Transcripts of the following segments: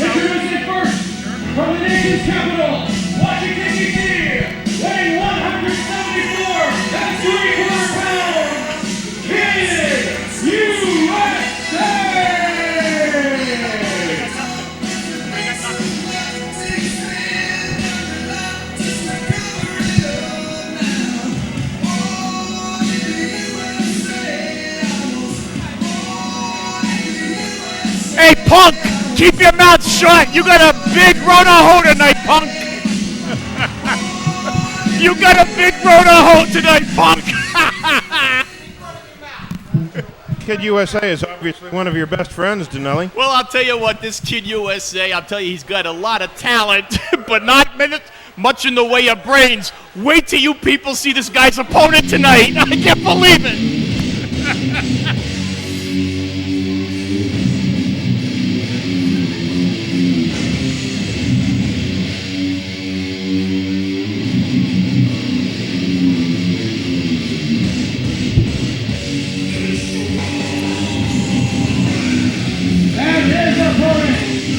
Introducing first, from the nation's capital, Washington, D.C., weighing 174 and 3/4 pounds, Kid USA! Hey, Punk, keep your mouth shut. You got a big Rona-ho tonight, Punk. You got a big Rona-ho tonight, Punk. Kid USA is obviously one of your best friends, Denelli. Well, I'll tell you what, this Kid USA, I'll tell you, he's got a lot of talent, but not much in the way of brains. Wait till you people see this guy's opponent tonight. I can't believe it.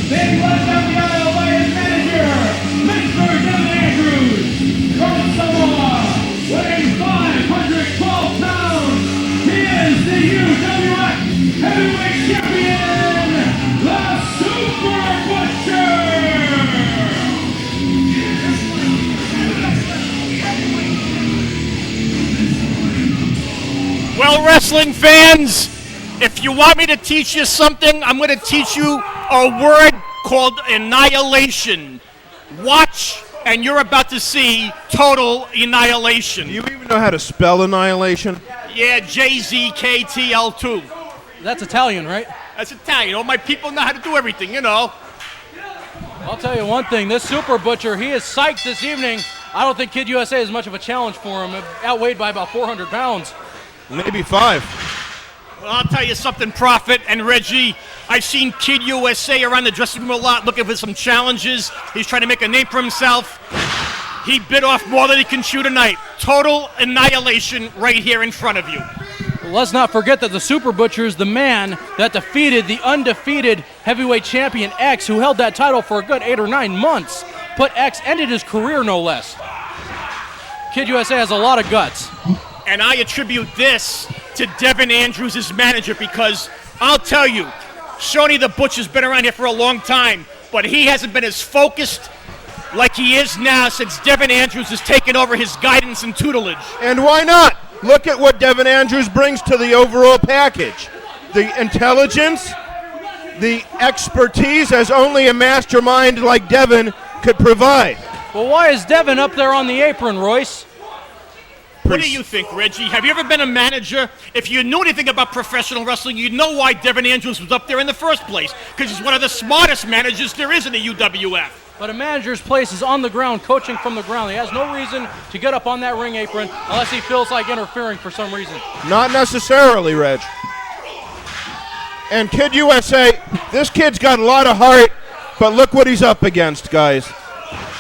Being led down the aisle by his manager, Mr. Devin Andrews, from Samoa, weighing 512 pounds, he is the UWF Heavyweight Champion, the Super Butcher! Well, wrestling fans, if you want me to teach you something, I'm going to teach you a word called annihilation. Watch, and you're about to see total annihilation. Do you even know how to spell annihilation? Yeah, JZKTL2. That's Italian, right? That's Italian. All my people know how to do everything, you know. I'll tell you one thing. This Super Butcher, he is psyched this evening. I don't think Kid USA is much of a challenge for him. Outweighed by about 400 pounds. Maybe 5. Well, I'll tell you something, Prophet and Reggie. I've seen Kid USA around the dressing room a lot looking for some challenges. He's trying to make a name for himself. He bit off more than he can chew tonight. Total annihilation right here in front of you. Well, let's not forget that the Super Butcher is the man that defeated the undefeated heavyweight champion X, who held that title for a good 8 or 9 months. But X ended his career, no less. Kid USA has a lot of guts. And I attribute this to Devin Andrews, his manager, because I'll tell you, Shoney the Butcher's been around here for a long time, but he hasn't been as focused like he is now since Devin Andrews has taken over his guidance and tutelage. And why not? Look at what Devin Andrews brings to the overall package. The intelligence, the expertise as only a mastermind like Devin could provide. Well, why is Devin up there on the apron, Royce? What do you think, Reggie? Have you ever been a manager? If you knew anything about professional wrestling, you'd know why Devin Andrews was up there in the first place, because he's one of the smartest managers there is in the UWF. But a manager's place is on the ground, coaching from the ground. He has no reason to get up on that ring apron unless he feels like interfering for some reason. Not necessarily, Reg. And Kid USA, this kid's got a lot of heart, but look what he's up against, guys.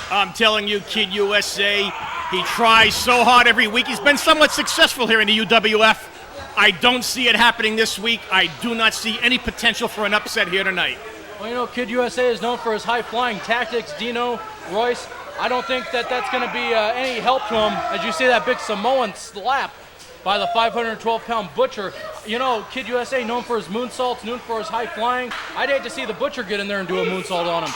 I'm telling you, Kid USA, he tries so hard every week. He's been somewhat successful here in the UWF. I don't see it happening this week. I do not see any potential for an upset here tonight. Well, you know, Kid USA is known for his high-flying tactics. Dino, Royce, I don't think that that's going to be any help to him as you see that big Samoan slap by the 512-pound Butcher. You know, Kid USA known for his moonsaults, known for his high-flying. I'd hate to see the Butcher get in there and do a moonsault on him.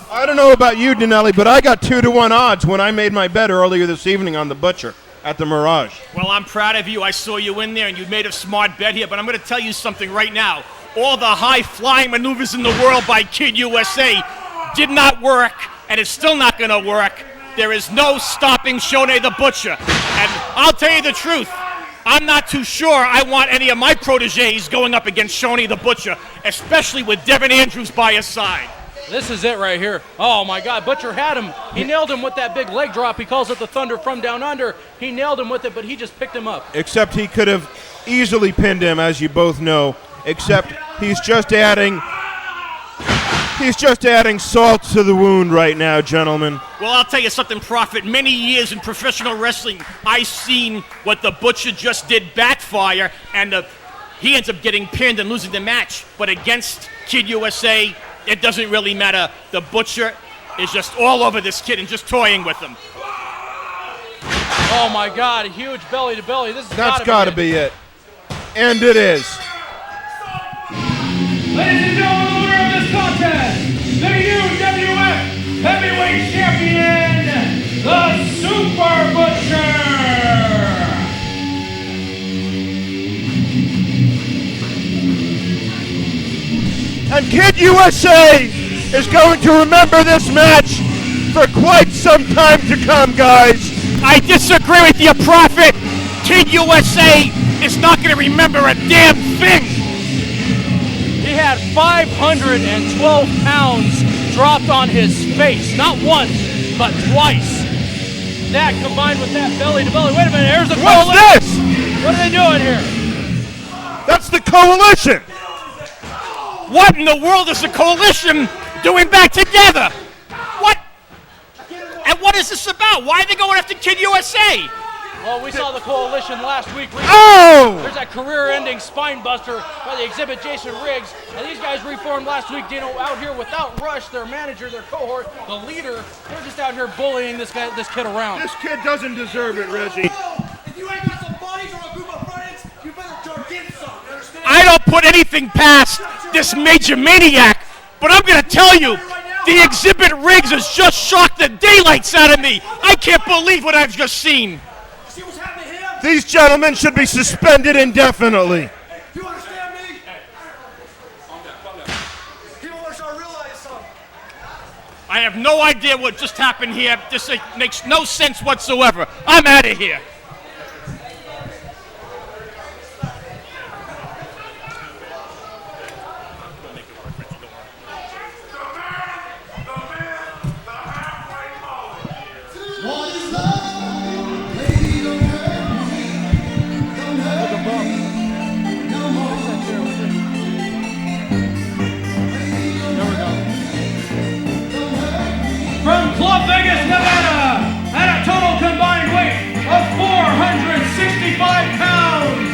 I don't know about you, Denelli, but I got 2-to-1 odds when I made my bet earlier this evening on the Butcher at the Mirage. Well, I'm proud of you. I saw you in there, and you made a smart bet here, but I'm going to tell you something right now. All the high-flying maneuvers in the world by Kid USA did not work, and it's still not going to work. There is no stopping Shoney the Butcher. And I'll tell you the truth, I'm not too sure I want any of my proteges going up against Shoney the Butcher, especially with Devin Andrews by his side. This is it right here. Oh, my God. Butcher had him. He nailed him with that big leg drop. He calls it the Thunder from down under. He nailed him with it, but he just picked him up. Except he could have easily pinned him, as you both know, except he's just adding salt to the wound right now, gentlemen. Well, I'll tell you something, Prophet. Many years in professional wrestling, I've seen what the Butcher just did backfire, and he ends up getting pinned and losing the match. But against Kid USA, it doesn't really matter. The Butcher is just all over this kid and just toying with him. Oh my God, a huge belly to belly. That's gotta be it. And it is. Ladies and gentlemen, the winner of this contest, the UWF Heavyweight Champion, the Super Butcher. And Kid USA is going to remember this match for quite some time to come, guys. I disagree with you, Prophet. Kid USA is not going to remember a damn thing. He had 512 pounds dropped on his face, not once, but twice. That combined with that belly to belly. Wait a minute, here's the What's coalition. this? What are they doing here? That's the coalition. What in the world is the coalition doing back together? What? And what is this about? Why are they going after Kid USA? Well, we saw the coalition last week. Oh! There's that career-ending spine buster by the Xzibit Jason Riggs. And these guys reformed last week, Dino, out here without Rush, their manager, their cohort, the leader. They're just out here bullying this kid around. This kid doesn't deserve it, Reggie. If you ain't got some buddies or a group of friends, you better jump in some. You understand? I don't put anything past this major maniac, but I'm going to tell you, the Xzibit Riggs has just shocked the daylights out of me. I can't believe what I've just seen. See what's happening here? These gentlemen should be suspended indefinitely. You understand me? People are starting to realize something. I have no idea what just happened here. This makes no sense whatsoever. I'm out of here. From Club Vegas, Nevada, at a total combined weight of 465 pounds,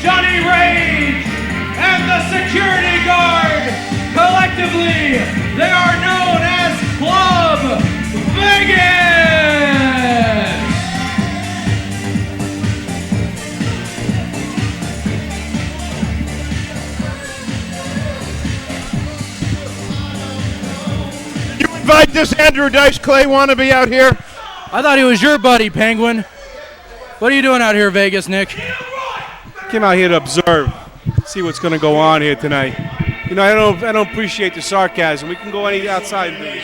Johnny Rage and the security guard, collectively, they are known as Club Vegas! Invite this Andrew Dice Clay wannabe out here. I thought he was your buddy, Penguin. What are you doing out here, Vegas, Nick? Came out here to observe, see what's going to go on here tonight. You know, I don't appreciate the sarcasm. We can go any outside, please.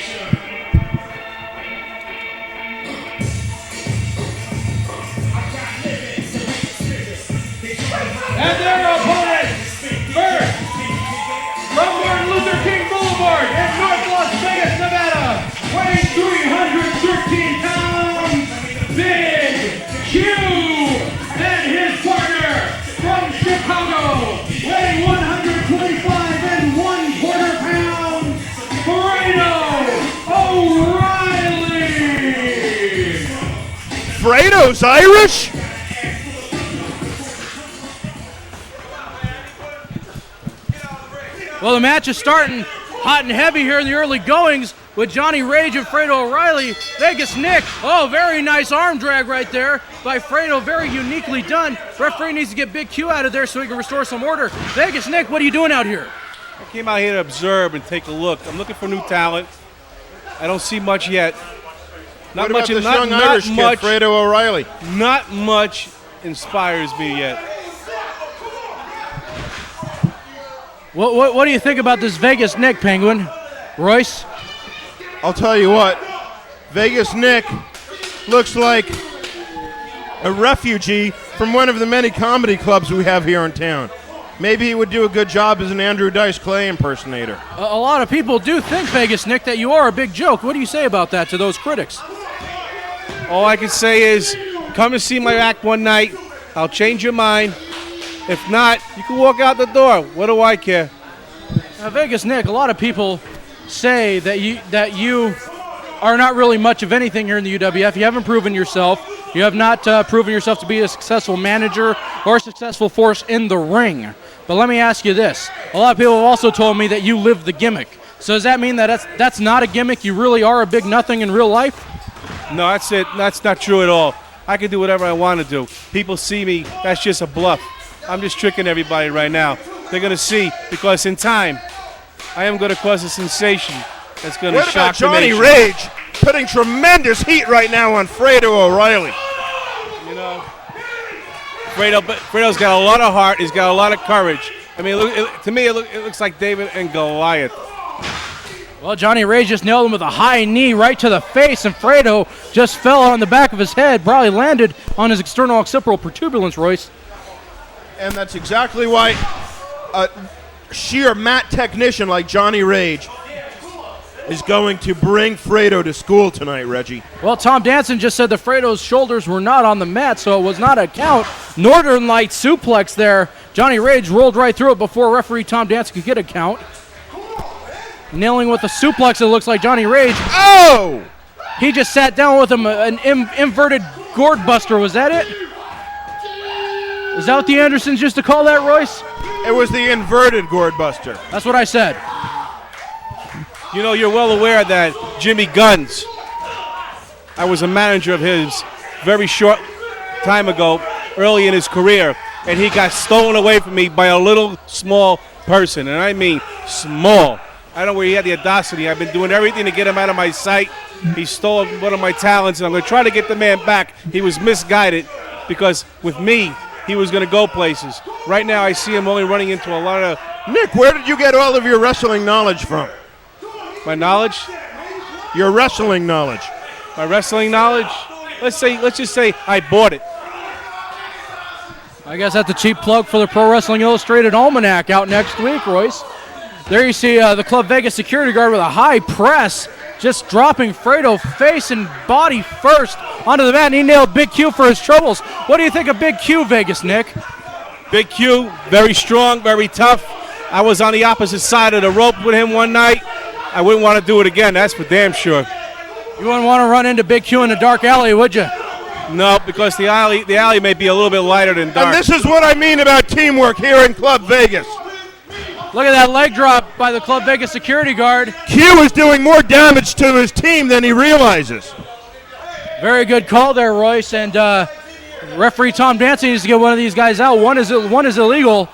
And their opponent, first, from Martin Luther King Boulevard in North Las Vegas, Nevada, weighing 313 pounds, Big Q, and his partner from Chicago, weighing 125 and 1/4 pounds, Fredo O'Reilly. Fredo's Irish? Well, the match is starting hot and heavy here in the early goings with Johnny Rage and Fredo O'Reilly. Vegas Nick, oh, very nice arm drag right there by Fredo, very uniquely done. Referee needs to get Big Q out of there so he can restore some order. Vegas Nick, what are you doing out here? I came out here to observe and take a look. I'm looking for new talent. I don't see much yet. What about this young Irish kid, Fredo O'Reilly? Not much inspires me yet. What do you think about this Vegas Nick, Penguin? Royce? I'll tell you what, Vegas Nick looks like a refugee from one of the many comedy clubs we have here in town. Maybe he would do a good job as an Andrew Dice Clay impersonator. A lot of people do think, Vegas Nick, that you are a big joke. What do you say about that to those critics? All I can say is, come and see my act one night. I'll change your mind. If not, you can walk out the door. What do I care? Now, Vegas Nick, a lot of people say that you are not really much of anything here in the UWF. You haven't proven yourself. You have not proven yourself to be a successful manager or a successful force in the ring. But let me ask you this. A lot of people have also told me that you live the gimmick. So does that mean that that's not a gimmick? You really are a big nothing in real life? No, that's it. That's not true at all. I can do whatever I want to do. People see me. That's just a bluff. I'm just tricking everybody right now. They're going to see, because in time, I am going to cause a sensation that's going to What about shock the Johnny nation. Rage putting tremendous heat right now on Fredo O'Reilly? You know, Fredo's got a lot of heart. He's got a lot of courage. I mean, to me, it looks like David and Goliath. Well, Johnny Rage just nailed him with a high knee right to the face, and Fredo just fell on the back of his head, probably landed on his external occipital protuberance, Royce. And that's exactly why a sheer mat technician like Johnny Rage is going to bring Fredo to school tonight, Reggie. Well, Tom Danson just said that Fredo's shoulders were not on the mat, so it was not a count. Northern Light suplex there. Johnny Rage rolled right through it before referee Tom Danson could get a count. Nailing with a suplex, it looks like Johnny Rage. Oh! He just sat down with him, an inverted gourd buster. Was that it? Is that what the Andersons used to call that, Royce? It was the inverted gourd buster. That's what I said. You know, you're well aware that Jimmy Guns, I was a manager of his very short time ago, early in his career, and he got stolen away from me by a little small person, and I mean small. I don't know where he had the audacity. I've been doing everything to get him out of my sight. He stole one of my talents, and I'm going to try to get the man back. He was misguided because with me, he was going to go places. Right now, I see him only running into a lot of Nick, where did you get all of your wrestling knowledge from? my knowledge. Your wrestling knowledge. My wrestling knowledge. Let's just say I bought it. I guess that's a cheap plug for the Pro Wrestling Illustrated Almanac out next week, Royce. There you see the Club Vegas security guard with a high press, just dropping Fredo face and body first onto the mat, and he nailed Big Q for his troubles. What do you think of Big Q, Vegas, Nick? Big Q, very strong, very tough. I was on the opposite side of the rope with him one night. I wouldn't want to do it again, that's for damn sure. You wouldn't want to run into Big Q in the dark alley, would you? No, because the alley may be a little bit lighter than dark. And this is what I mean about teamwork here in Club Vegas. Look at that leg drop by the Club Vegas security guard. Q is doing more damage to his team than he realizes. Very good call there, Royce. And referee Tom Dancy needs to get one of these guys out. One is illegal.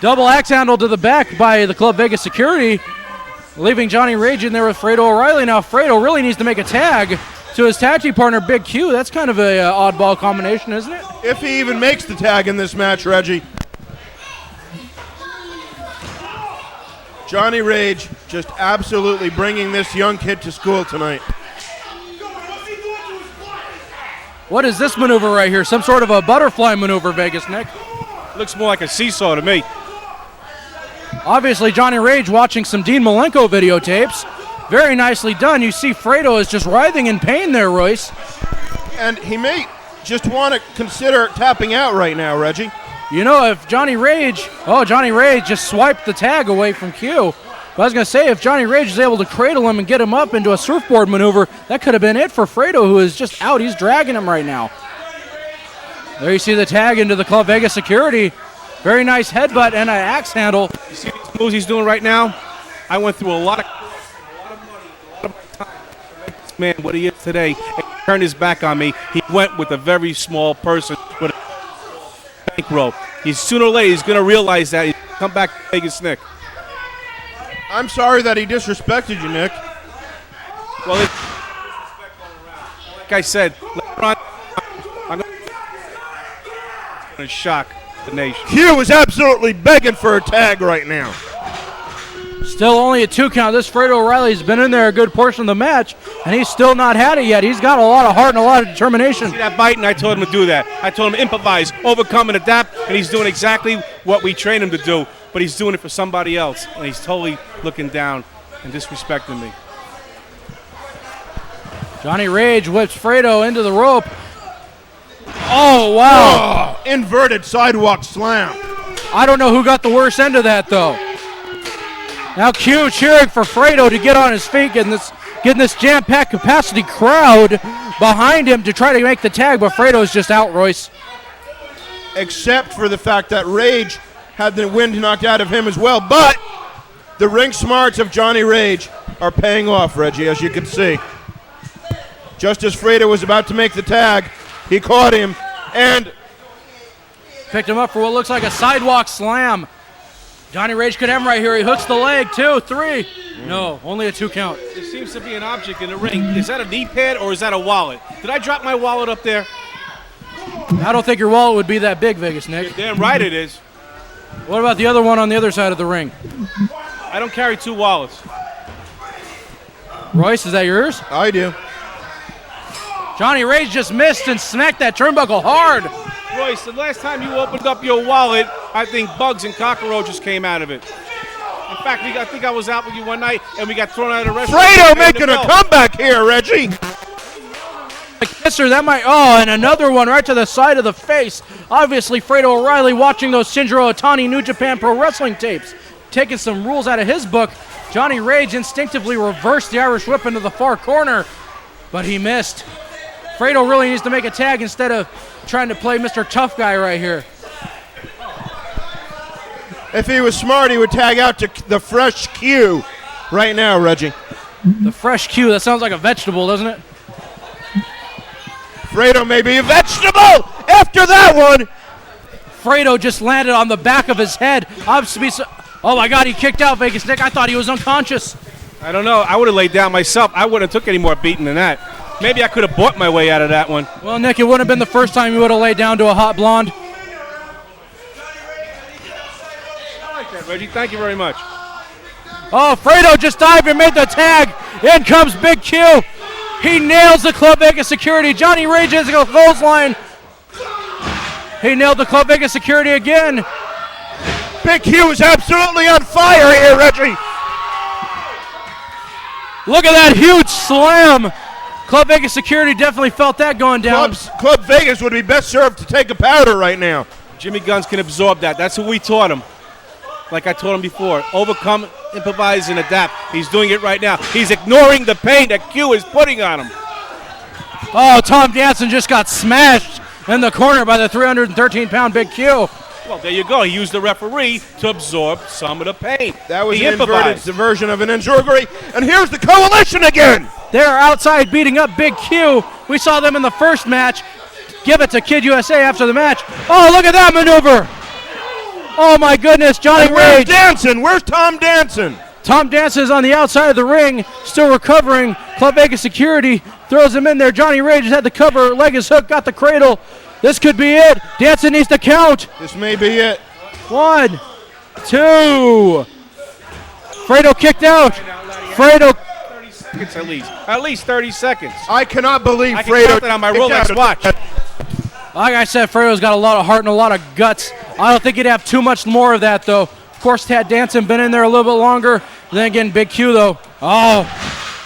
Double axe handle to the back by the Club Vegas security, leaving Johnny Rage in there with Fredo O'Reilly. Now Fredo really needs to make a tag to his tag team partner, Big Q. That's kind of a oddball combination, isn't it? If he even makes the tag in this match, Reggie. Johnny Rage just absolutely bringing this young kid to school tonight. What is this maneuver right here? Some sort of a butterfly maneuver, Vegas, Nick. Looks more like a seesaw to me. Obviously, Johnny Rage watching some Dean Malenko videotapes. Very nicely done. You see Fredo is just writhing in pain there, Royce. And he may just want to consider tapping out right now, Reggie. You know, if Johnny Rage just swiped the tag away from Q. But I was going to say, if Johnny Rage is able to cradle him and get him up into a surfboard maneuver, that could have been it for Fredo, who is just out. He's dragging him right now. There you see the tag into the Club Vegas security. Very nice headbutt and an axe handle. You see these moves he's doing right now? I went through a lot of money, a lot of time to make this man what he is today, and he turned his back on me. He went with a very small person with a bankroll. Sooner or later, he's going to realize that. He's going to come back to Vegas, Nick. I'm sorry that he disrespected you, Nick. Well, like I said, later on, I'm going to shock the nation. Q is absolutely begging for a tag right now. Still only a 2 count. This Fredo O'Reilly's been in there a good portion of the match, and he's still not had it yet. He's got a lot of heart and a lot of determination. See that bite, and I told him to do that. I told him to improvise, overcome, and adapt, and he's doing exactly what we trained him to do, but he's doing it for somebody else, and he's totally looking down and disrespecting me. Johnny Rage whips Fredo into the rope. Oh, wow. Oh, inverted sidewalk slam. I don't know who got the worst end of that, though. Now Q cheering for Fredo to get on his feet, getting this jam-packed capacity crowd behind him to try to make the tag, but Fredo's just out, Royce. Except for the fact that Rage had the wind knocked out of him as well, but The ring smarts of Johnny Rage are paying off, Reggie, as you can see. Just as Fredo was about to make the tag, he caught him and picked him up for what looks like a sidewalk slam. Johnny Rage could have him right here. He hooks the leg, 2, 3. No, only a 2 count. There seems to be an object in the ring. Is that a knee pad or is that a wallet? Did I drop my wallet up there? I don't think your wallet would be that big, Vegas Nick. You're damn right it is. What about the other one on the other side of the ring? I don't carry 2 wallets. Royce, is that yours? I do. Johnny Rage just missed and smacked that turnbuckle hard. Royce, the last time you opened up your wallet, I think bugs and cockroaches came out of it. In fact, I think I was out with you one night and we got thrown out of the restaurant. Fredo making a comeback here, Reggie. A kisser, that might, and another one right to the side of the face. Obviously, Fredo O'Reilly watching those Shinjiro Otani New Japan Pro Wrestling tapes, taking some rules out of his book. Johnny Rage instinctively reversed the Irish whip into the far corner, but he missed. Fredo really needs to make a tag instead of trying to play Mr. Tough Guy right here. If he was smart, he would tag out to the Fresh Q right now, Reggie. The Fresh Q, that sounds like a vegetable, doesn't it? Fredo may be a vegetable after that one. Fredo just landed on the back of his head. Oh my God, he kicked out, Vegas Nick. I thought he was unconscious. I don't know. I would have laid down myself. I wouldn't have took any more beating than that. Maybe I could have bought my way out of that one. Well, Nick, it wouldn't have been the first time you would have laid down to a hot blonde. I like that, Reggie. Thank you very much. Oh, Fredo just dived and made the tag. In comes Big Q. He nails the Club Vegas security. Johnny Rage is a clothesline. He nailed the Club Vegas security again. Big Q is absolutely on fire here, Reggie. Look at that huge slam. Club Vegas security definitely felt that going down. Club Vegas would be best served to take a powder right now. Jimmy Guns can absorb that. That's what we taught him. Like I told him before, overcome, improvise, and adapt. He's doing it right now. He's ignoring the pain that Q is putting on him. Oh, Tom Danson just got smashed in the corner by the 313-pound Big Q. Well, there you go. He used the referee to absorb some of the pain. That was he an inverted improvised. version of an enzurgery. And here's the coalition again. They're outside beating up Big Q. We saw them in the first match. Give it to Kid USA after the match. Oh, look at that maneuver. Oh, my goodness, Johnny And where's Rage. Danson? Where's Tom Danson? Tom Danson is on the outside of the ring, still recovering. Club Vegas security throws him in there. Johnny Rage has had the cover. Leg is hooked, got the cradle. This could be it. Danson needs to count. This may be it. 1, 2. Fredo kicked out. Fredo. 30 seconds at least. At least 30 seconds. I cannot believe I can Fredo. count that on my Rolex watch. Like I said, Fredo's got a lot of heart and a lot of guts. I don't think he'd have too much more of that, though. Of course, had Danson been in there a little bit longer. Then again, Big Q, though. Oh,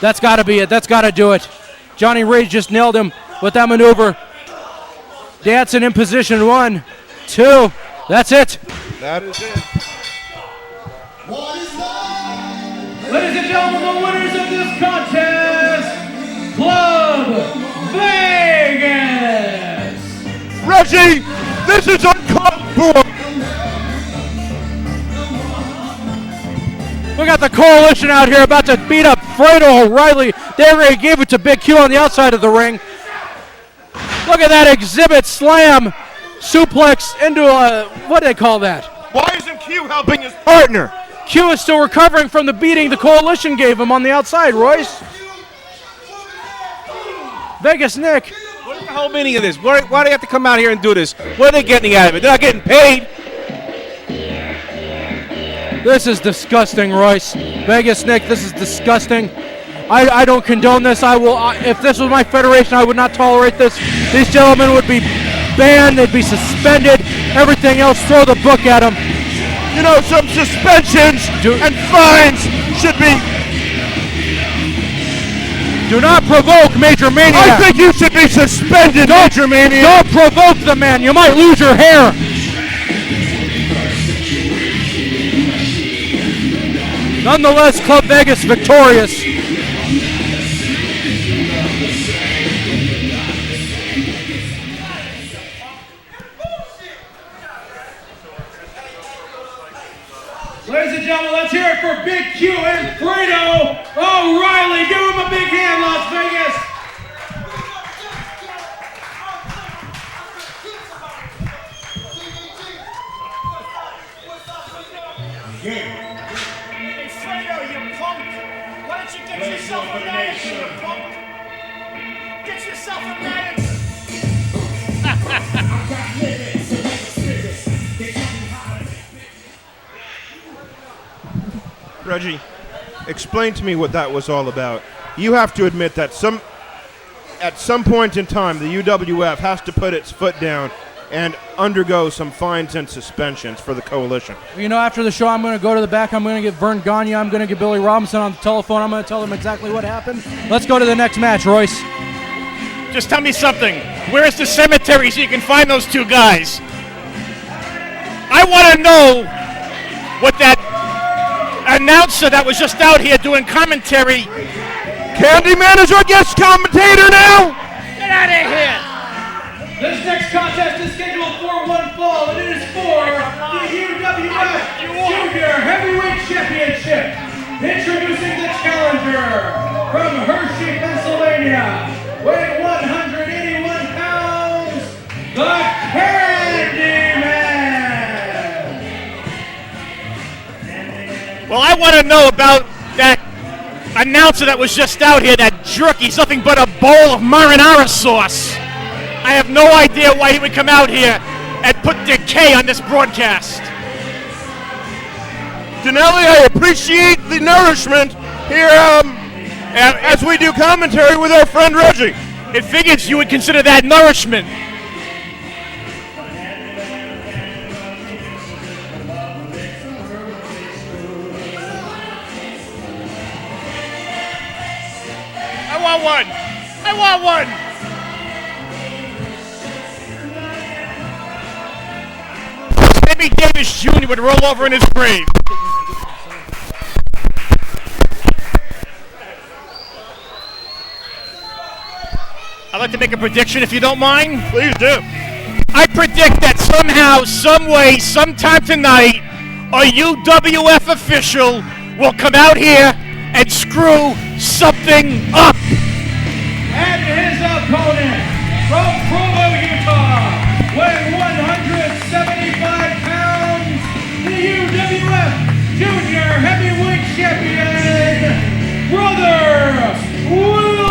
that's got to be it. That's got to do it. Johnny Rage just nailed him with that maneuver. Danson in position. 1, 2. That's it. That is it. Ladies and gentlemen, the winners of this contest, Club Vegas. Reggie, this is uncalled for. We got the coalition out here about to beat up Fredo O'Reilly. They already gave it to Big Q on the outside of the ring. Look at that Xzibit slam suplex into a, what do they call that? Why isn't Q helping his partner? Q is still recovering from the beating the coalition gave him on the outside, Royce. Vegas Nick. What is the whole meaning of this? Why do they have to come out here and do this? What are they getting out of it? They're not getting paid. This is disgusting, Royce. Vegas Nick, this is disgusting. I don't condone this. If this was my federation, I would not tolerate this. These gentlemen would be banned. They'd be suspended. Everything else, throw the book at them. You know, some suspensions and fines should be. Do not provoke Major Mania. I think you should be suspended, Major Mania. Don't provoke the man. You might lose your hair. Nonetheless, Club Vegas victorious. Ladies and gentlemen, let's hear it for Big don't you get yourself a manager, punk? Get yourself a manager. Reggie, explain to me what that was all about. You have to admit that at some point in time, the UWF has to put its foot down and undergo some fines and suspensions for the coalition. You know, after the show, I'm going to go to the back. I'm going to get Vern Gagne. I'm going to get Billy Robinson on the telephone. I'm going to tell them exactly what happened. Let's go to the next match, Royce. Just tell me something. Where's the cemetery so you can find those two guys? I want to know what that announcer that was just out here doing commentary. Candyman is our guest commentator now. Get out of here. This next contest is scheduled for one fall, and it is for the UWF Junior Heavyweight Championship. Introducing the challenger from Hershey, Pennsylvania, weighing 181 pounds, the Candyman. Well, I want to know about that announcer that was just out here, that jerk. He's nothing but a bowl of marinara sauce. I have no idea why he would come out here and put decay on this broadcast. Dinelli, I appreciate the nourishment here as we do commentary with our friend Reggie. It figures you would consider that nourishment. I want one. I want one. Maybe Davis Jr. would roll over in his grave. I'd like to make a prediction, if you don't mind. Please do. I predict that somehow, some way, sometime tonight, a UWF official will come out here and screw something up. And his opponent from Provo, Utah, weighing 175 pounds, the UWF Junior Heavyweight Champion, Brother William.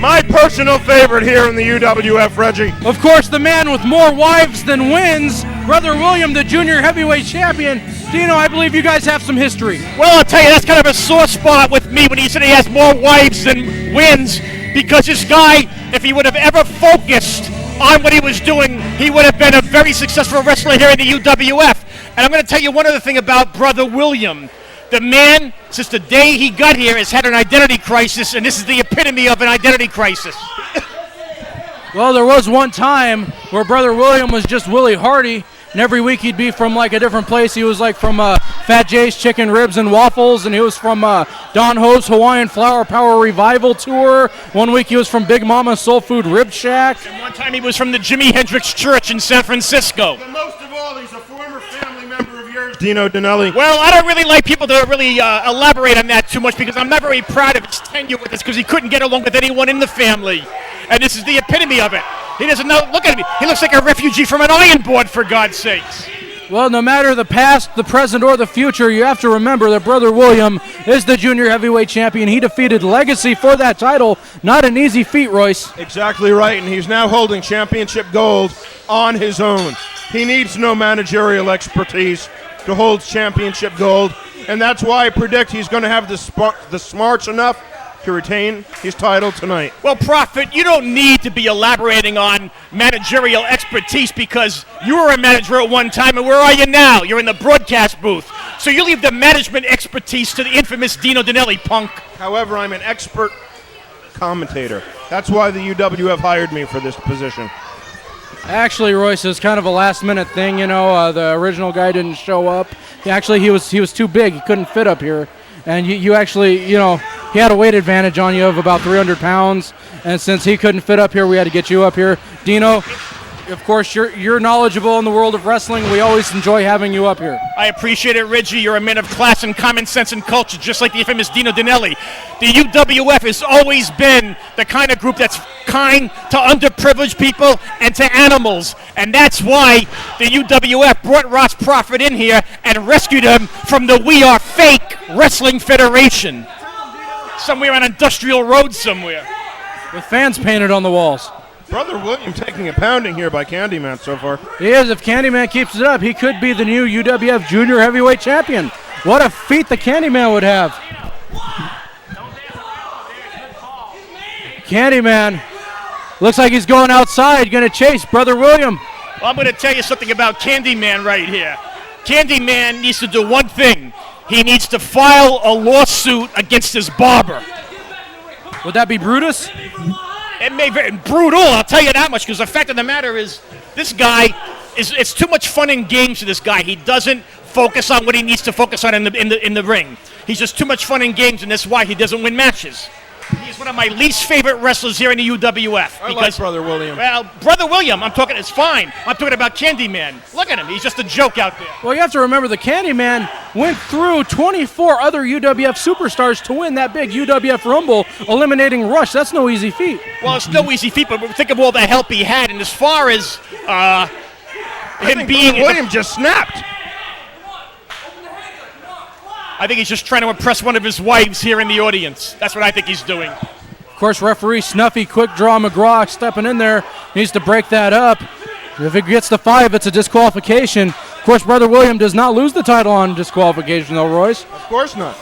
My personal favorite here in the UWF, Reggie. Of course, the man with more wives than wins, Brother William, the Junior Heavyweight Champion. Dino, I believe you guys have some history. Well, I'll tell you, that's kind of a sore spot with me when he said he has more wives than wins, because this guy, if he would have ever focused on what he was doing, he would have been a very successful wrestler here in the UWF. And I'm going to tell you one other thing about Brother William. The man, since the day he got here, has had an identity crisis, and this is the epitome of an identity crisis. Well, there was one time where Brother William was just Willie Hardy, and every week he'd be from like a different place. He was like from Fat Jay's Chicken Ribs and Waffles, and he was from Don Ho's Hawaiian Flower Power Revival Tour. One week he was from Big Mama Soul Food Rib Shack. And one time he was from the Jimi Hendrix Church in San Francisco. But most of all, he's a former family member of yours, Dino Dinelli. Well, I don't really like people to really elaborate on that too much, because I'm not very proud of his tenure with us, because he couldn't get along with anyone in the family. And this is the epitome of it. He doesn't know. Look at him. He looks like a refugee from an iron board, for God's sakes. Well, no matter the past, the present, or the future, you have to remember that Brother William is the Junior Heavyweight Champion. He defeated Legacy for that title. Not an easy feat, Royce. Exactly right, and he's now holding championship gold on his own. He needs no managerial expertise to hold championship gold, and that's why I predict he's going to have the smarts enough to retain his title tonight. Well, Prophet, you don't need to be elaborating on managerial expertise, because you were a manager at one time, and where are you now? You're in the broadcast booth. So you leave the management expertise to the infamous Dino Dinelli, punk. However, I'm an expert commentator. That's why the UWF hired me for this position. Actually, Royce, it was kind of a last-minute thing. You know, the original guy didn't show up. He was too big. He couldn't fit up here. And you actually, you know, he had a weight advantage on you of about 300 pounds. And since he couldn't fit up here, we had to get you up here. Dino, of course, you're knowledgeable in the world of wrestling. We always enjoy having you up here. I appreciate it, Reggie. You're a man of class and common sense and culture, just like the infamous Dino Dinelli. The UWF has always been the kind of group that's kind to underprivileged people and to animals. And that's why the UWF brought Ross Prophet in here and rescued him from the We Are Fake Wrestling Federation. Somewhere on Industrial Road somewhere. With fans painted on the walls. Brother William taking a pounding here by Candyman so far. He is. If Candyman keeps it up, he could be the new UWF Junior Heavyweight Champion. What a feat the Candyman would have. Candyman looks like he's going outside, going to chase Brother William. Well, I'm going to tell you something about Candyman right here. Candyman needs to do one thing. He needs to file a lawsuit against his barber. Would that be Brutus? It may be brutal, I'll tell you that much, because the fact of the matter is, this guy, it's too much fun and games for this guy. He doesn't focus on what he needs to focus on in the ring. He's just too much fun and games, and that's why he doesn't win matches. He's one of my least favorite wrestlers here in the UWF. I like Brother William. Well, Brother William, I'm talking, it's fine. I'm talking about Candyman. Look at him, he's just a joke out there. Well, you have to remember the Candyman went through 24 other UWF superstars to win that big UWF Rumble, eliminating Rush. That's no easy feat. Well, it's no easy feat, but think of all the help he had. And as far as him being... William just snapped. I think he's just trying to impress one of his wives here in the audience. That's what I think he's doing. Of course, referee Snuffy Quick Draw McGraw stepping in there. Needs to break that up. If it gets to 5, it's a disqualification. Of course, Brother William does not lose the title on disqualification, though, Royce. Of course not.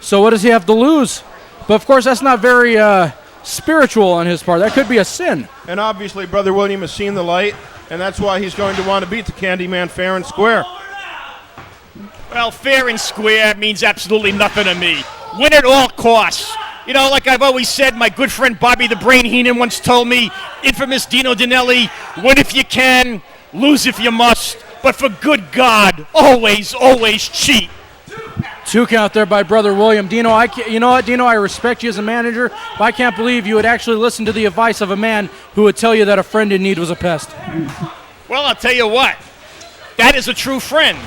So what does he have to lose? But, of course, that's not very spiritual on his part. That could be a sin. And obviously, Brother William has seen the light, and that's why he's going to want to beat the Candyman fair and square. Well, fair and square means absolutely nothing to me. Win at all costs. You know, like I've always said, my good friend Bobby the Brain Heenan once told me, infamous Dino Dinelli, win if you can, lose if you must, but for good God, always, always cheat. 2 count there by Brother William. Dino, you know what, Dino, I respect you as a manager, but I can't believe you would actually listen to the advice of a man who would tell you that a friend in need was a pest. Well, I'll tell you what, that is a true friend.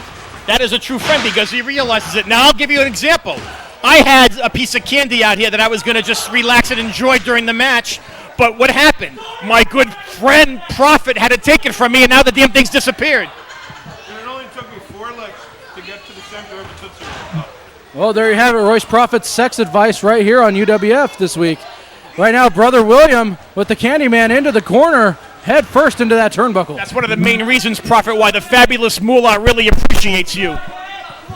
That is a true friend because he realizes it. Now, I'll give you an example. I had a piece of candy out here that I was going to just relax and enjoy during the match, but what happened? My good friend Prophet had to take it from me, and now the damn thing's disappeared. And it only took me 4 licks to get to the center of the Tootsie Roll. Well, there you have it, Royce Prophet's sex advice right here on UWF this week. Right now, Brother William with the Candyman into the corner, head first into that turnbuckle. That's one of the main reasons, Prophet, why the fabulous Moolah really appreciates you.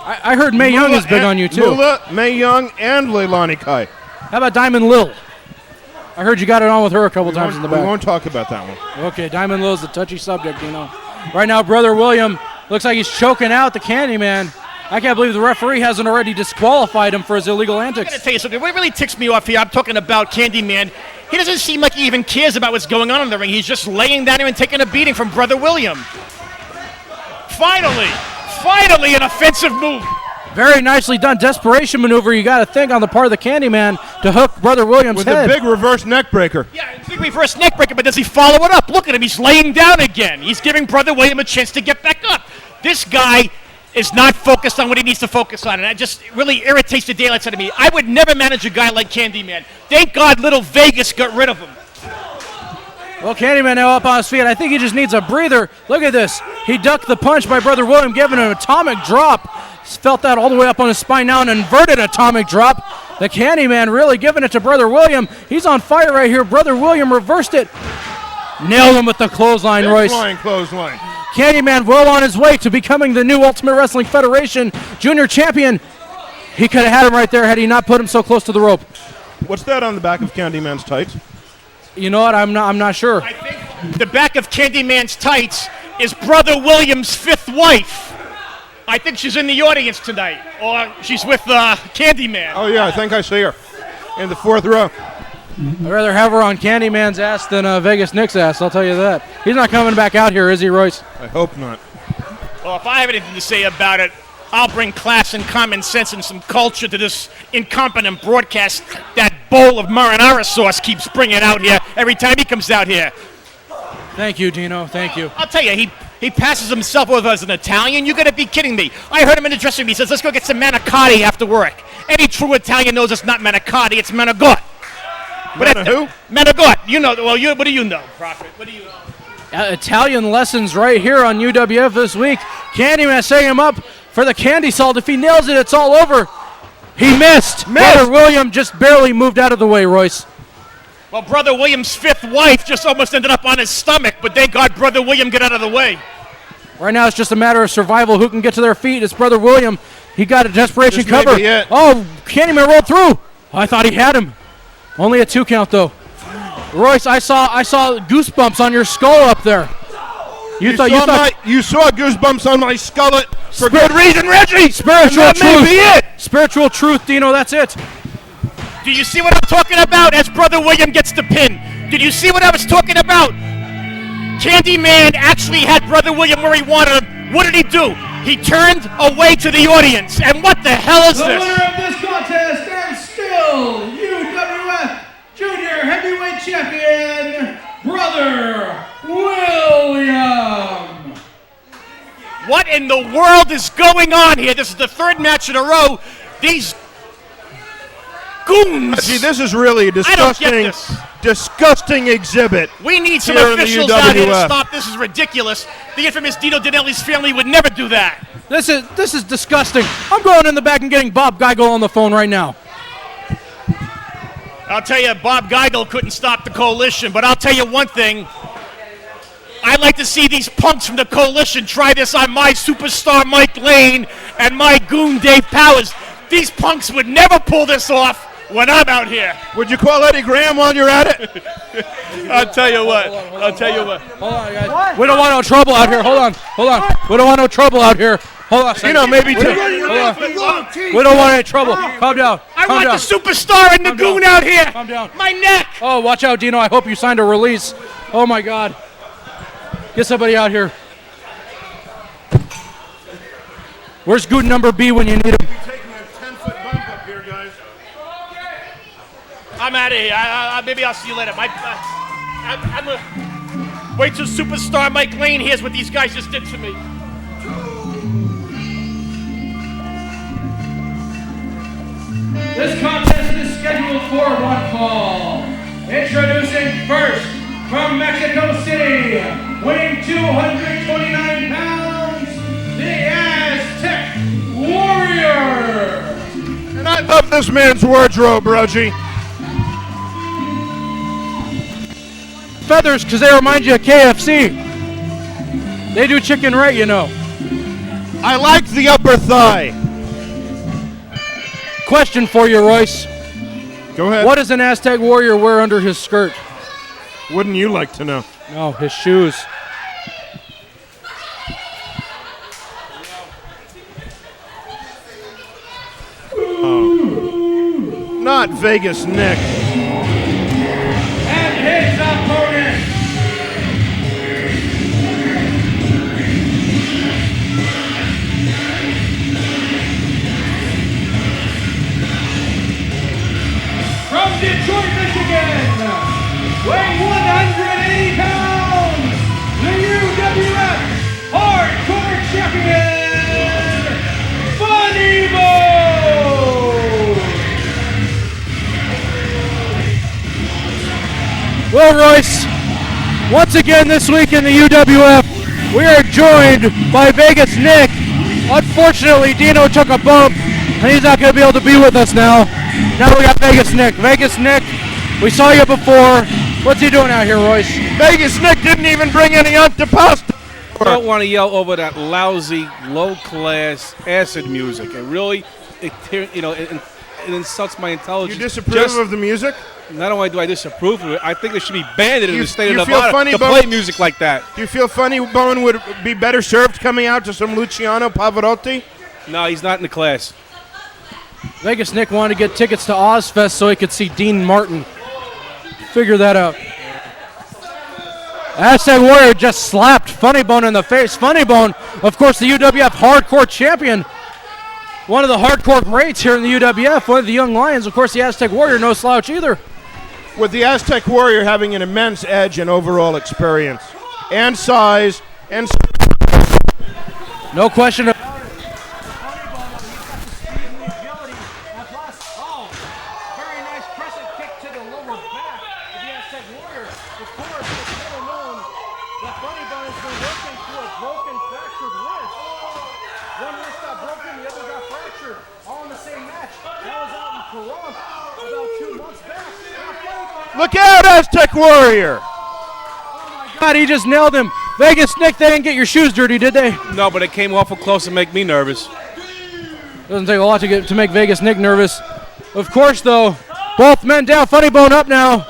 I heard Mae Young is big on you, too. Moolah, Mae Young, and Leilani Kai. How about Diamond Lil? I heard you got it on with her a couple times in the back. We won't talk about that one. Okay, Diamond Lil's a touchy subject, you know. Right now, Brother William looks like he's choking out the Candyman. I can't believe the referee hasn't already disqualified him for his illegal I'm antics. going to tell you something. What really ticks me off here, I'm talking about Candyman. He doesn't seem like he even cares about what's going on in the ring. He's just laying down here and taking a beating from Brother William. Finally, an offensive move. Very nicely done. Desperation maneuver, you got to think, on the part of the Candyman to hook Brother Williams' With head. a big reverse neck breaker. Yeah, big reverse neck breaker, but does he follow it up? Look at him. He's laying down again. He's giving Brother William a chance to get back up. This guy is not focused on what he needs to focus on, and that just really irritates the daylights out of me. I would never manage a guy like Candyman. Thank God little Vegas got rid of him. Well, Candyman now up on his feet. I think he just needs a breather. Look at this. He ducked the punch by Brother William, giving an atomic drop. He's felt that all the way up on his spine now, an inverted atomic drop. The Candyman really giving it to Brother William. He's on fire right here. Brother William reversed it. Nailed him with the clothesline, Royce. Flying clothesline. Candyman well on his way to becoming the new Ultimate Wrestling Federation Junior Champion. He could have had him right there had he not put him so close to the rope. What's that on the back of Candyman's tights? You know what? I'm not sure. I think the back of Candyman's tights is Brother William's 5th wife. I think she's in the audience tonight, or she's with Candyman. Oh, yeah, I think I see her in the 4th row. I'd rather have her on Candyman's ass than Vegas Nick's ass, I'll tell you that. He's not coming back out here, is he, Royce? I hope not. Well, if I have anything to say about it, I'll bring class and common sense and some culture to this incompetent broadcast that bowl of marinara sauce keeps bringing out here every time he comes out here. Thank you, Dino. Thank you. I'll tell you, he passes himself off as an Italian. You got to be kidding me. I heard him in the dressing room. He says, let's go get some manicotti after work. Any true Italian knows it's not manicotti, it's manigot. But who? Managot. You know. Well, what do you know, Prophet? What do you know? Italian lessons right here on UWF this week. Candyman setting him up for the candy salt. If he nails it, it's all over. He missed. Brother William just barely moved out of the way, Royce. Well, Brother William's fifth wife just almost ended up on his stomach, but thank God Brother William get out of the way. Right now it's just a matter of survival. Who can get to their feet? It's Brother William. He got a desperation This cover. may be it. Oh, Candyman rolled through. I thought he had him. Only a 2 count, though. Royce, I saw goosebumps on your skull up there. You thought You saw goosebumps on my skullet for good reason, Reggie. Spiritual And that truth. may be it. Spiritual truth, Dino. That's it. Do you see what I'm talking about as Brother William gets the pin? Did you see what I was talking about? Candyman actually had Brother William where he wanted him. What did he do? He turned away to the audience. And what the hell is The this? winner of this contest and still UWF Junior Heavyweight Champion, Brother William. What in the world is going on here? This is the third match in a row. These goons. See, this is really a I don't get disgusting exhibit. We need some here in the officials out here to UWF. stop. This is ridiculous. The infamous Dino Dinelli's family would never do that. This is disgusting. I'm going in the back and getting Bob Geigel on the phone right now. I'll tell you, Bob Geigel couldn't stop the coalition, but I'll tell you one thing. I'd like to see these punks from the coalition try this on my superstar Mike Lane and my goon Dave Powers. These punks would never pull this off when I'm out here. Would you call Eddie Graham while you're at it? I'll tell you what. I'll tell you what. Hold on, guys. We don't want no trouble out here. Hold on. We don't want no trouble out here. Hold on. You know, maybe Hold on. We don't want any trouble. Calm down. I Calm want down. the superstar and the Calm goon down. out here. Calm down. My neck. Oh, watch out, Dino. I hope you signed a release. Oh, my God. Get somebody out here. Where's good number B when you need him? Taking a 10-foot bump up here, guys. I'm out of here. Maybe I'll see you later. Wait till superstar Mike Lane hears what these guys just did to me. This contest is scheduled for one fall. Introducing first from Mexico City, weighing 229 pounds, the Aztec Warrior. And I love this man's wardrobe, Reggie. Feathers, because they remind you of KFC. They do chicken right, you know. I like the upper thigh. Question for you, Royce. Go ahead. What does an Aztec Warrior wear under his skirt? Wouldn't you like to know? No, his shoes. Not Vegas Nick. And his opponent, from Detroit, Michigan, weighing 180 pounds, the UWF Hardcore Champion, Funnybone. Well, Royce, once again this week in the UWF, we are joined by Vegas Nick. Unfortunately, Dino took a bump, and he's not going to be able to be with us now. Now we got Vegas Nick. Vegas Nick, we saw you before. What's he doing out here, Royce? Vegas Nick didn't even bring any antipasta. I don't want to yell over that lousy, low-class acid music. It insults my intelligence. You disapprove of the music? Not only do I disapprove of it, I think it should be banned in the state of you feel Nevada to Funnybone- play music like that. Do you feel Funnybone would be better served coming out to some Luciano Pavarotti? No, he's not in the class. Vegas Nick wanted to get tickets to Ozfest so he could see Dean Martin. Figure that out. Aztec Warrior just slapped Funnybone in the face. Funnybone, of course, the UWF Hardcore Champion. One of the hardcore greats here in the UWF. One of the young lions. Of course, the Aztec Warrior, no slouch either. With the Aztec Warrior having an immense edge in overall experience and size and No question about it. Very nice crescent kick to the lower back. Look out, Aztec Warrior! God, he just nailed him. Vegas Nick, they didn't get your shoes dirty, did they? No, but it came awful close to make me nervous. Doesn't take a lot to make Vegas Nick nervous. Of course, though, both men down. Funnybone up now.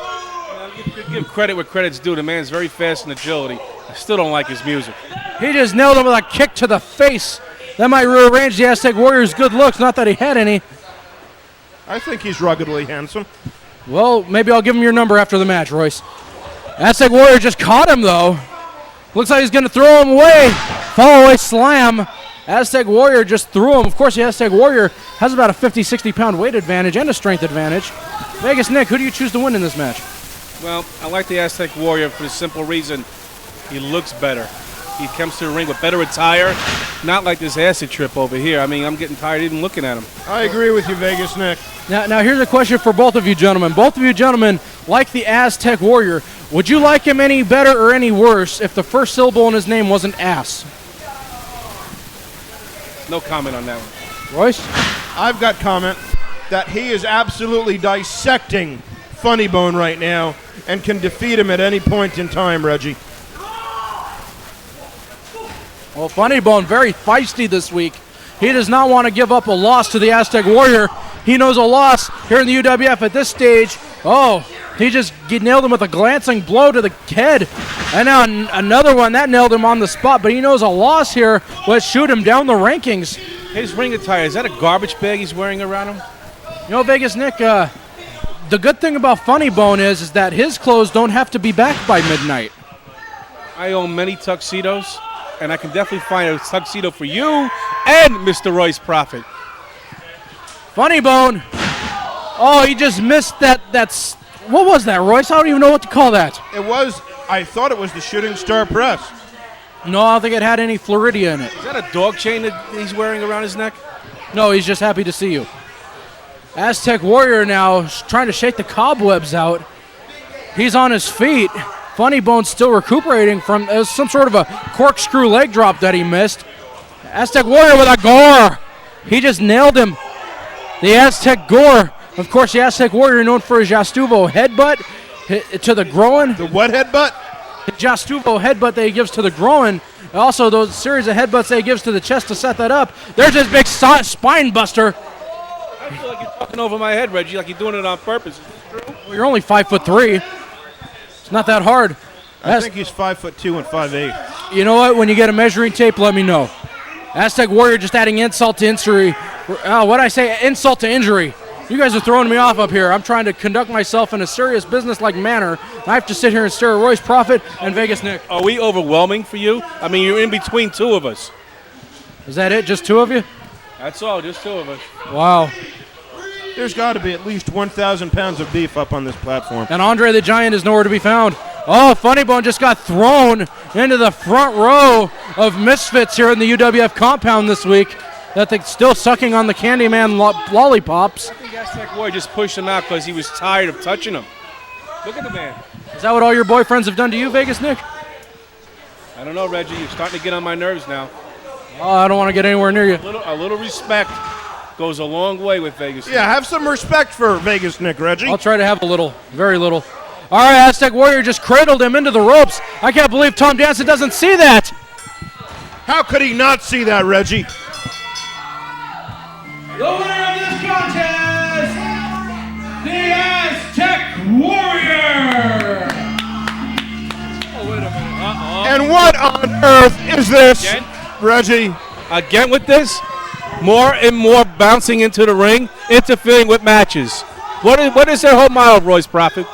Give credit where credit's due. The man's very fast in agility. I still don't like his music. He just nailed him with a kick to the face. That might rearrange the Aztec Warrior's good looks. Not that he had any. I think he's ruggedly handsome. Well, maybe I'll give him your number after the match, Royce. Aztec Warrior just caught him, though. Looks like he's going to throw him away. Fall away slam. Aztec Warrior just threw him. Of course, the Aztec Warrior has about a 50, 60-pound weight advantage and a strength advantage. Vegas Nick, who do you choose to win in this match? Well, I like the Aztec Warrior for the simple reason he looks better. He comes to the ring with better attire, not like this acid trip over here. I mean, I'm getting tired even looking at him. I agree with you, Vegas Nick. Now here's a question for both of you gentlemen. Both of you gentlemen like the Aztec Warrior. Would you like him any better or any worse if the first syllable in his name wasn't ass? No comment on that one. Royce? I've got comment that he is absolutely dissecting Funnybone right now and can defeat him at any point in time, Reggie. Well, Funnybone very feisty this week. He does not want to give up a loss to the Aztec Warrior. He knows a loss here in the UWF at this stage. Oh, he just nailed him with a glancing blow to the head. And now another one, that nailed him on the spot. But he knows a loss here will shoot him down the rankings. His ring attire, is that a garbage bag he's wearing around him? You know, Vegas Nick, the good thing about Funnybone is that his clothes don't have to be back by midnight. I own many tuxedos, and I can definitely find a tuxedo for you and Mr. Royce Prophet. Funnybone. Oh, he just missed that's what was that, Royce? I don't even know what to call that. I thought it was the Shooting Star Press. No, I don't think it had any Floridia in it. Is that a dog chain that he's wearing around his neck? No, he's just happy to see you. Aztec Warrior now trying to shake the cobwebs out. He's on his feet. Funnybone's still recuperating from some sort of a corkscrew leg drop that he missed. Aztec Warrior with a gore. He just nailed him. The Aztec gore. Of course, the Aztec Warrior known for his Jastuvo headbutt to the groin. The what headbutt? The Jastuvo headbutt that he gives to the groin. Also, those series of headbutts that he gives to the chest to set that up. There's his big spine buster. I feel like you're talking over my head, Reggie, like you're doing it on purpose. Well, you're only 5'3". It's not that hard. I think he's 5'2" and 5'8". You know what? When you get a measuring tape, let me know. Aztec Warrior just adding insult to injury. What'd I say? Insult to injury. You guys are throwing me off up here. I'm trying to conduct myself in a serious business-like manner. I have to sit here and stare at Royce Prophet and Vegas Nick. Are we overwhelming for you? I mean, you're in between two of us. Is that it? Just two of you? That's all, just two of us. Wow. There's got to be at least 1,000 pounds of beef up on this platform. And Andre the Giant is nowhere to be found. Oh, Funnybone just got thrown into the front row of misfits here in the UWF compound this week. That they're still sucking on the Candyman lollipops. I think Aztec Warrior just pushed him out because he was tired of touching him. Look at the man. Is that what all your boyfriends have done to you, Vegas Nick? I don't know, Reggie. You're starting to get on my nerves now. Oh, I don't want to get anywhere near you. A little respect goes a long way with Vegas. Yeah, have some respect for Vegas Nick, Reggie. I'll try to have a little, very little. All right, Aztec Warrior just cradled him into the ropes. I can't believe Tom Danson doesn't see that. How could he not see that, Reggie? The winner of this contest, the Aztec Warrior. Oh, wait a minute. Uh-oh. And what on earth is this, Again? Reggie? Again with this? More and more bouncing into the ring, interfering with matches. What is their whole motto, Royce Prophet?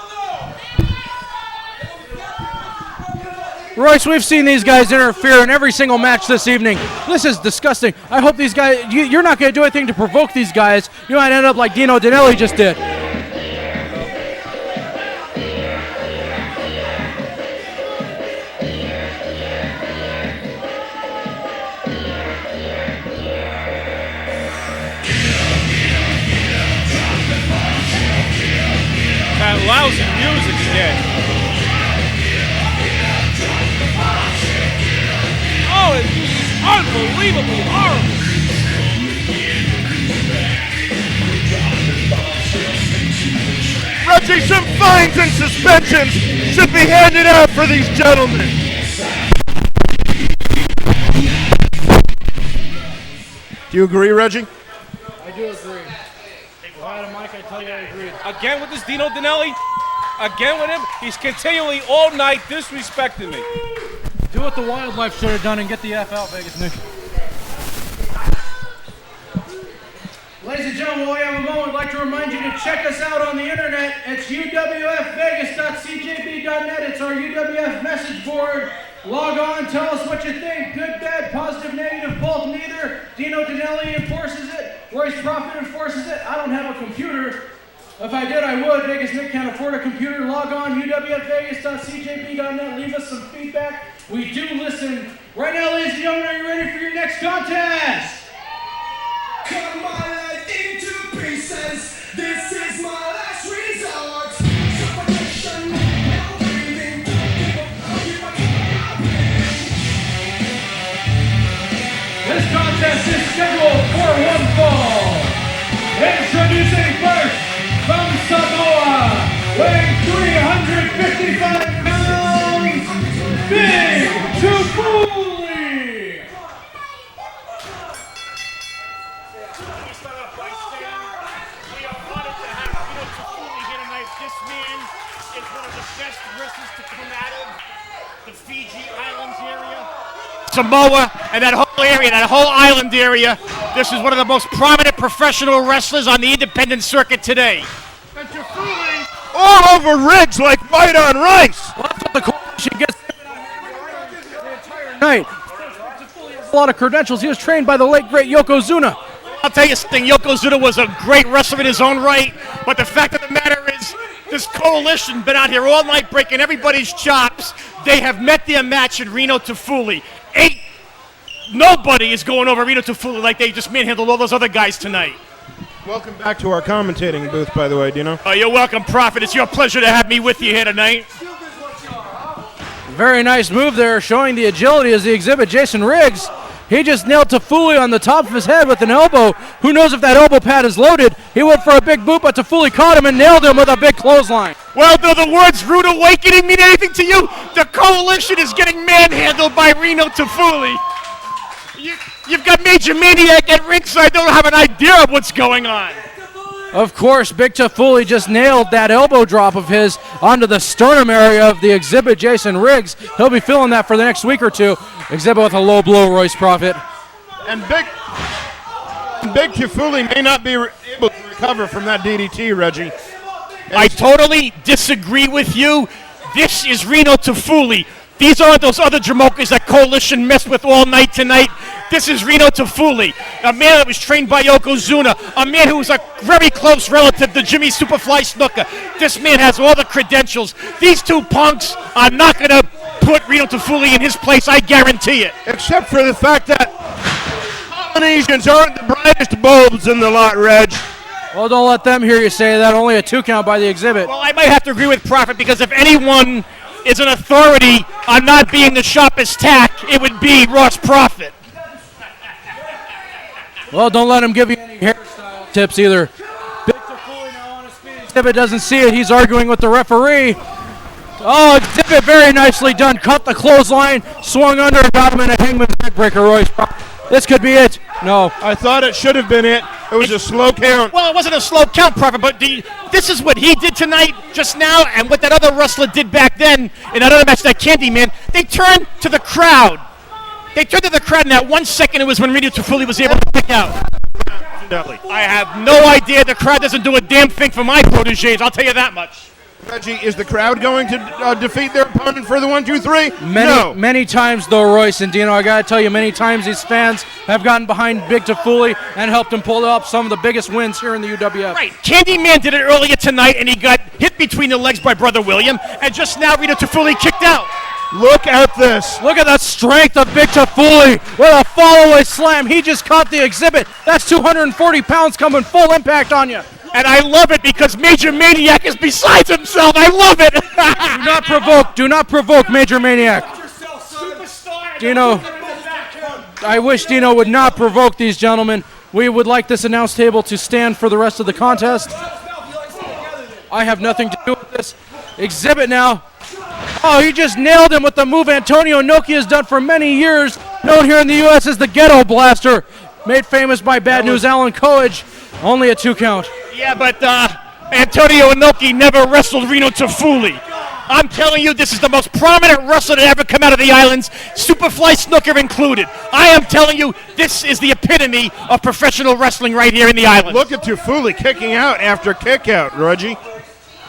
Royce, we've seen these guys interfere in every single match this evening. This is disgusting. I hope these guys, you're not going to do anything to provoke these guys. You might end up like Dino Danelli just did. That lousy music again. Oh, it's unbelievably horrible. Reggie, some fines and suspensions should be handed out for these gentlemen. Do you agree, Reggie? I do agree. If I had a mic, I'd tell you I agree. Again with this Dino Dinelli. Again with him. He's continually all night disrespecting me. Do what the Wildlife should have done and get the F out, Vegas Nick. Ladies and gentlemen, while we have a moment, I'd like to remind you to check us out on the internet. It's uwfvegas.cjb.net. It's our UWF message board. Log on, tell us what you think. Good, bad, positive, negative, both, neither. Dino Dinelli enforces it. Royce Prophet enforces it. I don't have a computer. If I did, I would. Vegas Nick can't afford a computer. Log on, uwfvegas.cjb.net. Leave us some feedback. We do listen. Right now, ladies and gentlemen, are you ready for your next contest? Cut my life into pieces. This is my last resort. Suffocation, no breathing. This contest is scheduled for one fall. Introducing first, from Samoa, weighing 355 pounds, Big Tufuli. We are honored to have Fredo O'Reilly here tonight. This man is one of the best wrestlers to come out of the Fiji Islands area. Samoa and that whole area, that whole island area. This is one of the most prominent professional wrestlers on the independent circuit today. And Tufuli, All over Riggs like white on rice. Well, that's what the coalition gets the entire night. A lot of credentials. He was trained by the late, great Yokozuna. I'll tell you something, Yokozuna was a great wrestler in his own right, but the fact of the matter is, this coalition been out here all night breaking everybody's chops. They have met their match in Reno Tufuli. Nobody is going over Reno Tufuli like they just manhandled all those other guys tonight. Welcome back to our commentating booth, by the way, Dino. Oh, you're welcome, Prophet. It's your pleasure to have me with you here tonight. Very nice move there, showing the agility as the Xzibit, Jason Riggs. He just nailed Tufuli on the top of his head with an elbow. Who knows if that elbow pad is loaded? He went for a big boot, but Tufuli caught him and nailed him with a big clothesline. Well, do the words Rude Awakening mean anything to you? The coalition is getting manhandled by Reno Tufuli. You've got Major Maniac at ringside. Don't have an idea of what's going on. Of course, Big Tufuli just nailed that elbow drop of his onto the sternum area of the Xzibit, Jason Riggs. He'll be feeling that for the next week or two. Xzibit with a low blow, Royce Prophet. And Big Tufuli may not be able to recover from that DDT, Reggie. I totally disagree with you. This is Reno Tufuli. These aren't those other Jamokas that Coalition messed with all night tonight. This is Reno Tufuli, a man that was trained by Yokozuna, a man who was a very close relative to Jimmy Superfly Snuka. This man has all the credentials. These two punks are not going to put Reno Tufuli in his place, I guarantee it. Except for the fact that Polynesians aren't the brightest bulbs in the lot, Reg. Well, don't let them hear you say that. Only a 2 count by the Xzibit. Well, I might have to agree with Prophet, because if anyone is an authority on not being the sharpest tack, it would be Ross Prophet. Well, don't let him give you any hairstyle tips either. Big Tufuli now on his feet. Xzibit doesn't see it. He's arguing with the referee. Oh, Xzibit very nicely done. Cut the clothesline, swung under, got him in a hangman's neckbreaker, Royce. This could be it. No. I thought it should have been it. It was a slow count. Well, it wasn't a slow count, Prophet, but this is what he did tonight, just now, and what that other wrestler did back then in that other match, that Candyman. They turned to the crowd. They turned to the crowd, and that 1 second it was when Reno Tufuli was able to pick out. I have no idea. The crowd doesn't do a damn thing for my proteges, I'll tell you that much. Reggie, is the crowd going to defeat their opponent for the 1, 2, 3? No. Many times, though, Royce and Dino, I got to tell you, many times these fans have gotten behind Big Tufuli and helped him pull up some of the biggest wins here in the UWF. Right. Candyman did it earlier tonight, and he got hit between the legs by Brother William, and just now Reno Tufuli kicked out. Look at this. Look at the strength of Big Tufuli with a follow-away slam. He just caught the Xzibit. That's 240 pounds coming full impact on you. And I love it because Major Maniac is besides himself. I love it. Do not provoke Major Maniac. Dino, I wish Dino would not provoke these gentlemen. We would like this announce table to stand for the rest of the contest. I have nothing to do with this. Xzibit now. Oh, he just nailed him with the move Antonio Inoki has done for many years, known here in the U.S. as the Ghetto Blaster, made famous by Bad News Alan Coage. Only a 2 count. Yeah, but Antonio Inoki never wrestled Reno Tafuli. I'm telling you, this is the most prominent wrestler to ever come out of the islands, Superfly Snooker included. I am telling you, this is the epitome of professional wrestling right here in the islands. Look at Tufuli kicking out after kick out, Reggie.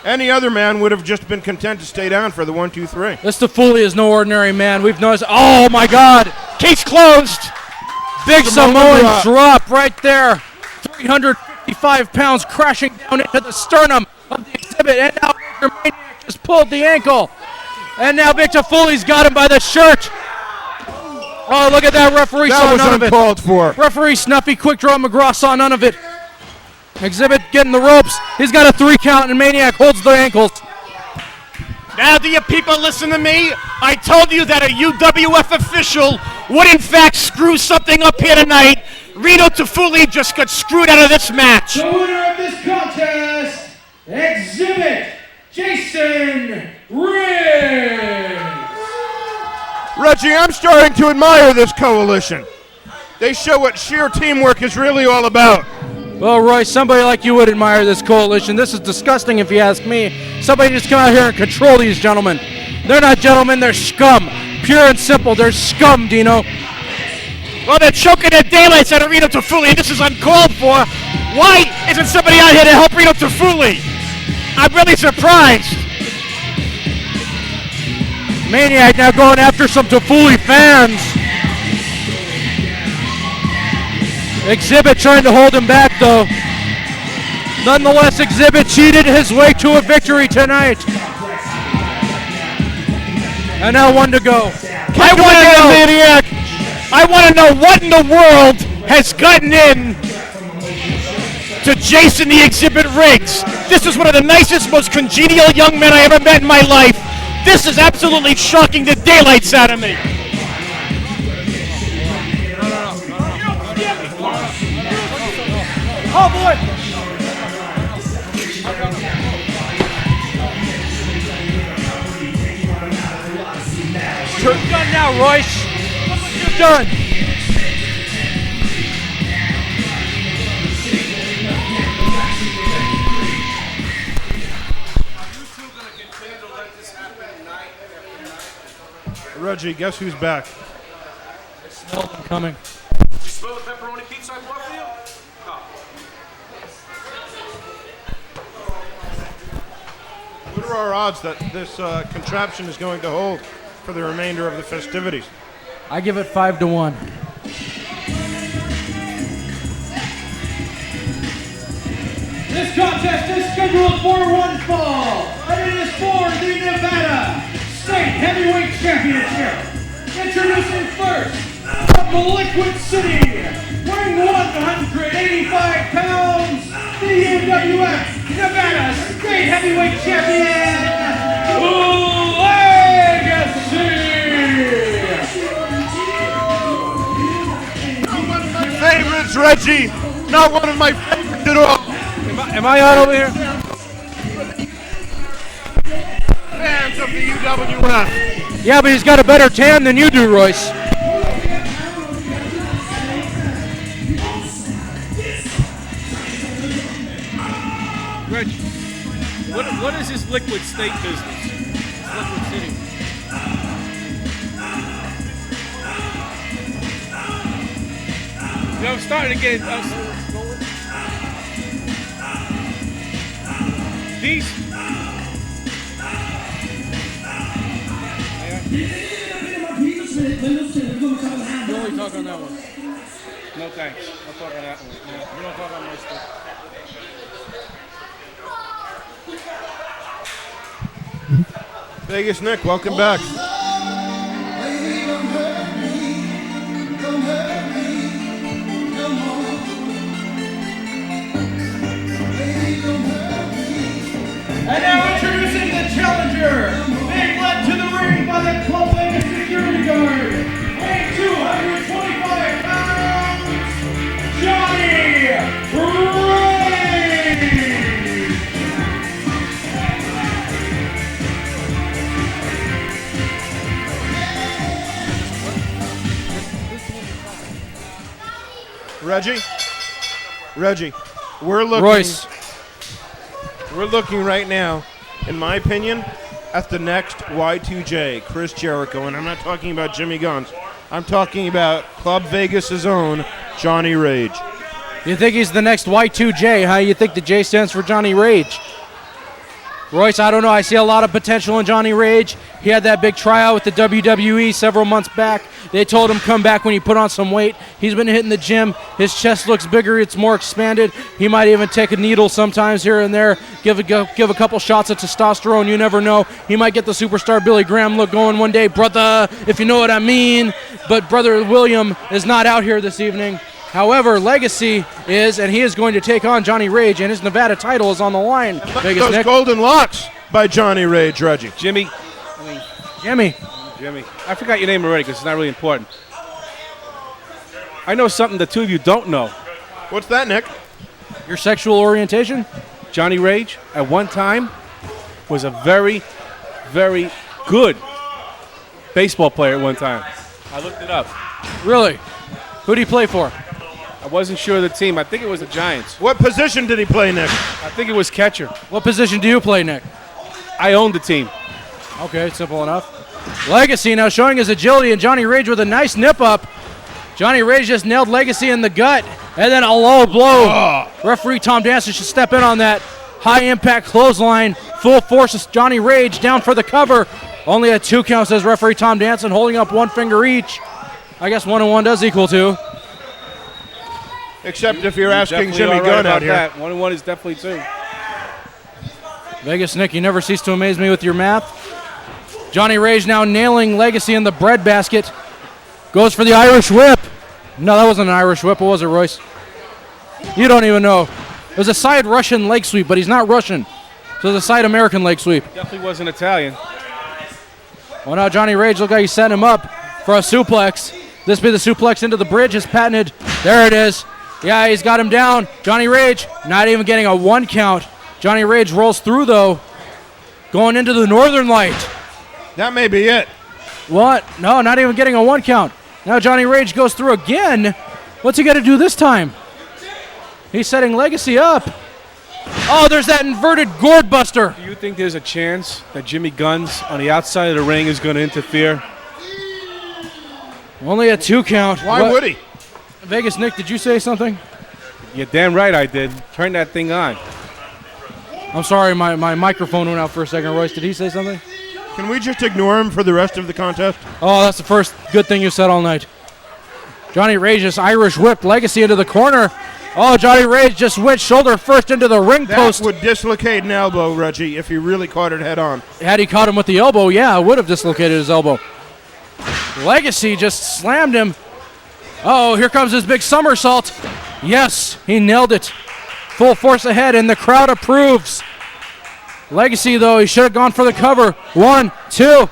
Any other man would have just been content to stay down for the 1, 2, 3. This Tafuli is no ordinary man. We've noticed. Oh, my God. Case closed. Big Samoan Samoan drop right there. 355 pounds crashing down into the sternum of the Xzibit. And now Major Maniac just pulled the ankle. And now Big Tafuli's got him by the shirt. Oh, look at that. Referee saw none of it. That was uncalled for. Referee Snuffy Quick Draw McGraw saw none of it. Xzibit getting the ropes. He's got a 3 count and Maniac holds the ankles. Now do you people listen to me? I told you that a UWF official would in fact screw something up here tonight. Reno Tafuli just got screwed out of this match. The winner of this contest, Xzibit, Jason Riggs. Reggie, I'm starting to admire this coalition. They show what sheer teamwork is really all about. Well, Roy, somebody like you would admire this coalition. This is disgusting if you ask me. Somebody just come out here and control these gentlemen. They're not gentlemen, they're scum. Pure and simple, they're scum, Dino. Well, they're choking their daylights out of Reno Tafuli, and this is uncalled for. Why isn't somebody out here to help Reno Tafuli? I'm really surprised. Maniac now going after some Tafuli fans. Xzibit trying to hold him back, though. Nonetheless, Xzibit cheated his way to a victory tonight. And now 1 to go. I want to know what in the world has gotten in to Jason the Xzibit Riggs. This is one of the nicest, most congenial young men I ever met in my life. This is absolutely shocking the daylights out of me. Oh, boy. You're done now, Royce. You're done. Reggie, guess who's back? Smell them coming. Did you smell the pepperoni pizza I bought for you? What are our odds that this contraption is going to hold for the remainder of the festivities? I give it 5 to 1. This contest is scheduled for 1 fall, and it is for the Nevada State Heavyweight Championship. Introducing first, from the Liquid City, weighing 185 pounds, the UWF Nevada State Heavyweight Champion, Legacy. One of my favorites, Reggie. Not one of my favorites at all. Am I on over here? Fans of the UWF. Yeah, but he's got a better tan than you do, Royce. Reg, what is his liquid state business? It's Liquid City. You know, I'm starting to get these. You only talk on that one. No thanks. I'll talk on that one. Yeah, we don't talk on my stuff. Vegas Nick, welcome back. And now introducing the challenger, being led to the ring by the Club Vegas security guard, weighing 225 pounds, Johnny Ray. Reggie, we're looking. Royce. We're looking right now, in my opinion, at the next Y2J, Chris Jericho, and I'm not talking about Jimmy Guns. I'm talking about Club Vegas' own Johnny Rage. You think he's the next Y2J, huh? You think the J stands for Johnny Rage? Royce, I don't know. I see a lot of potential in Johnny Rage. He had that big tryout with the WWE several months back. They told him come back when he put on some weight. He's been hitting the gym. His chest looks bigger. It's more expanded. He might even take a needle sometimes here and there, give a couple shots of testosterone. You never know. He might get the superstar Billy Graham look going one day, brother, if you know what I mean. But Brother William is not out here this evening. However, Legacy is, and he is going to take on Johnny Rage, and his Nevada title is on the line. Vegas Those Nick. golden locks by Johnny Rage, Reggie. Jimmy. Jimmy. I forgot your name already because it's not really important. I know something the two of you don't know. What's that, Nick? Your sexual orientation? Johnny Rage, at one time, was a very, very good baseball player at one time. I looked it up. Really? Who did he play for? I wasn't sure of the team. I think it was the Giants. What position did he play, Nick? I think it was catcher. What position do you play, Nick? I owned the team. Okay, simple enough. Legacy now showing his agility, and Johnny Rage with a nice nip up. Johnny Rage just nailed Legacy in the gut, and then a low blow. Referee Tom Danson should step in on that. High impact clothesline, full force of Johnny Rage down for the cover. Only a 2 count, says referee Tom Danson, holding up one finger each. I guess 1 and 1 does equal 2. Except if you're asking Definitely Jimmy all right Gunn about out here. that. 1 and 1 is definitely 2. Vegas Nick, you never cease to amaze me with your math. Johnny Rage now nailing Legacy in the breadbasket. Goes for the Irish whip. No, that wasn't an Irish whip. What was it, Royce? You don't even know. It was a side Russian leg sweep, but he's not Russian. So it was a side American leg sweep. Definitely wasn't Italian. Well, now Johnny Rage, look how he's setting him up for a suplex. This be the suplex into the bridge is patented. There it is. Yeah, he's got him down. Johnny Rage not even getting a 1 count. Johnny Rage rolls through, though, going into the Northern Light. That may be it. What? No, not even getting a 1 count. Now Johnny Rage goes through again. What's he got to do this time? He's setting Legacy up. Oh, there's that inverted gourd buster. Do you think there's a chance that Jimmy Guns on the outside of the ring is going to interfere? Only a 2 count. Why would he? Vegas Nick, did you say something? You're damn right I did. Turn that thing on. I'm sorry, my microphone went out for a second. Royce, did he say something? Can we just ignore him for the rest of the contest? Oh, that's the first good thing you said all night. Johnny Rage just Irish whipped Legacy into the corner. Oh, Johnny Rage just went shoulder first into the ring post. That would dislocate an elbow, Reggie, if he really caught it head on. Had he caught him with the elbow, yeah, it would have dislocated his elbow. Legacy just slammed him. Oh, here comes his big somersault. Yes, he nailed it. Full force ahead, and the crowd approves. Legacy, though, he should have gone for the cover. 1, 2.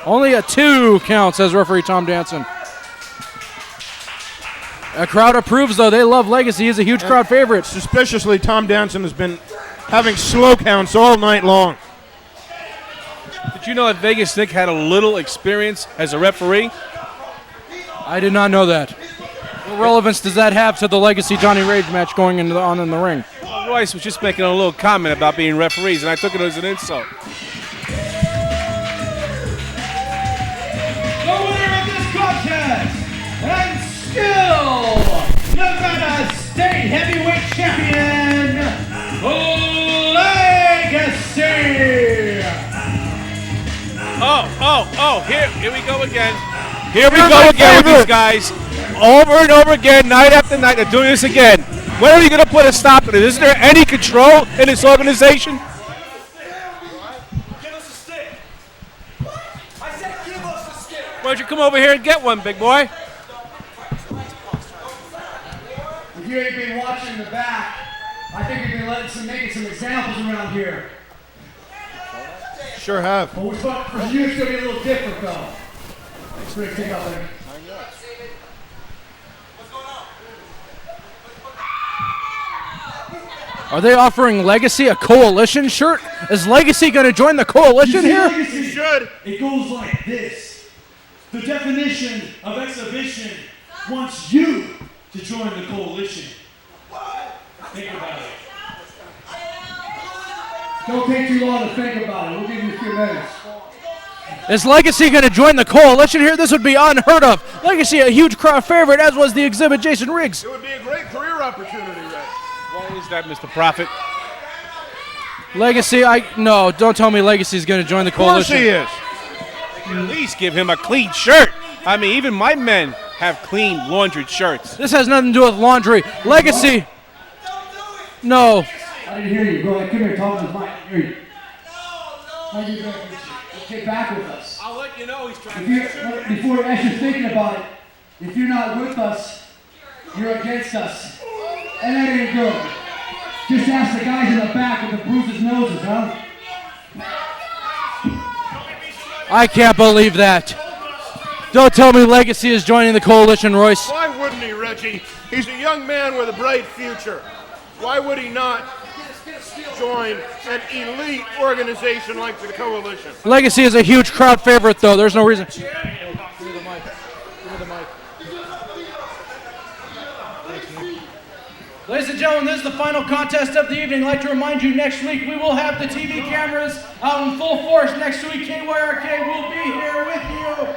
Only a 2 count, says referee Tom Danson. A crowd approves, though. They love Legacy. He's a huge crowd favorite. Suspiciously, Tom Danson has been having slow counts all night long. Did you know that Vegas Nick had a little experience as a referee? I did not know that. What relevance does that have to the Legacy Johnny Rage match going on in the ring? Well, Royce was just making a little comment about being referees, and I took it as an insult. The winner of this contest, and still Nevada State Heavyweight Champion, Legacy. Here we go again. Here we go again with these guys. Over and over again, night after night, they're doing this again. When are you going to put a stop to this? Is there any control in this organization? Give us a stick. I said give us a stick. Why don't you come over here and get one, big boy? If you ain't been watching the back, I think you've been making some examples around here. Sure have. But for you, it's going to be a little different, though. It's going to take out there. Are they offering Legacy a coalition shirt? Is Legacy going to join the coalition here? You should. It goes like this. The definition of exhibition wants you to join the coalition. Think about it. Don't take too long to think about it. We'll give you a few minutes. Is Legacy going to join the coalition here? This would be unheard of. Legacy, a huge crowd favorite, as was the Xzibit Jason Riggs. It would be a great career opportunity, Ray. Why is that, Mr. Prophet? Legacy, no, don't tell me Legacy's going to join the Of course coalition. he is. At least give him a clean shirt. I mean, even my men have clean laundered shirts. This has nothing to do with laundry. Legacy, no. I didn't hear you. Go ahead. Come here. Talk to the mic. Hear you. How you doing? Get back with us. I'll let you know he's trying Before as you're thinking about it, if you're not with us, you're against us. And that ain't good. Just ask the guys in the back with the bruises noses, huh? I can't believe that. Don't tell me Legacy is joining the coalition, Royce. Why wouldn't he, Reggie? He's a young man with a bright future. Why would he not join an elite organization like the coalition? Legacy is a huge crowd favorite, though. There's no reason. Give me the mic. Give me the mic. Ladies and gentlemen, this is the final contest of the evening. I'd like to remind you, next week we will have the TV cameras out in full force. Next week, KYRK will be here with you.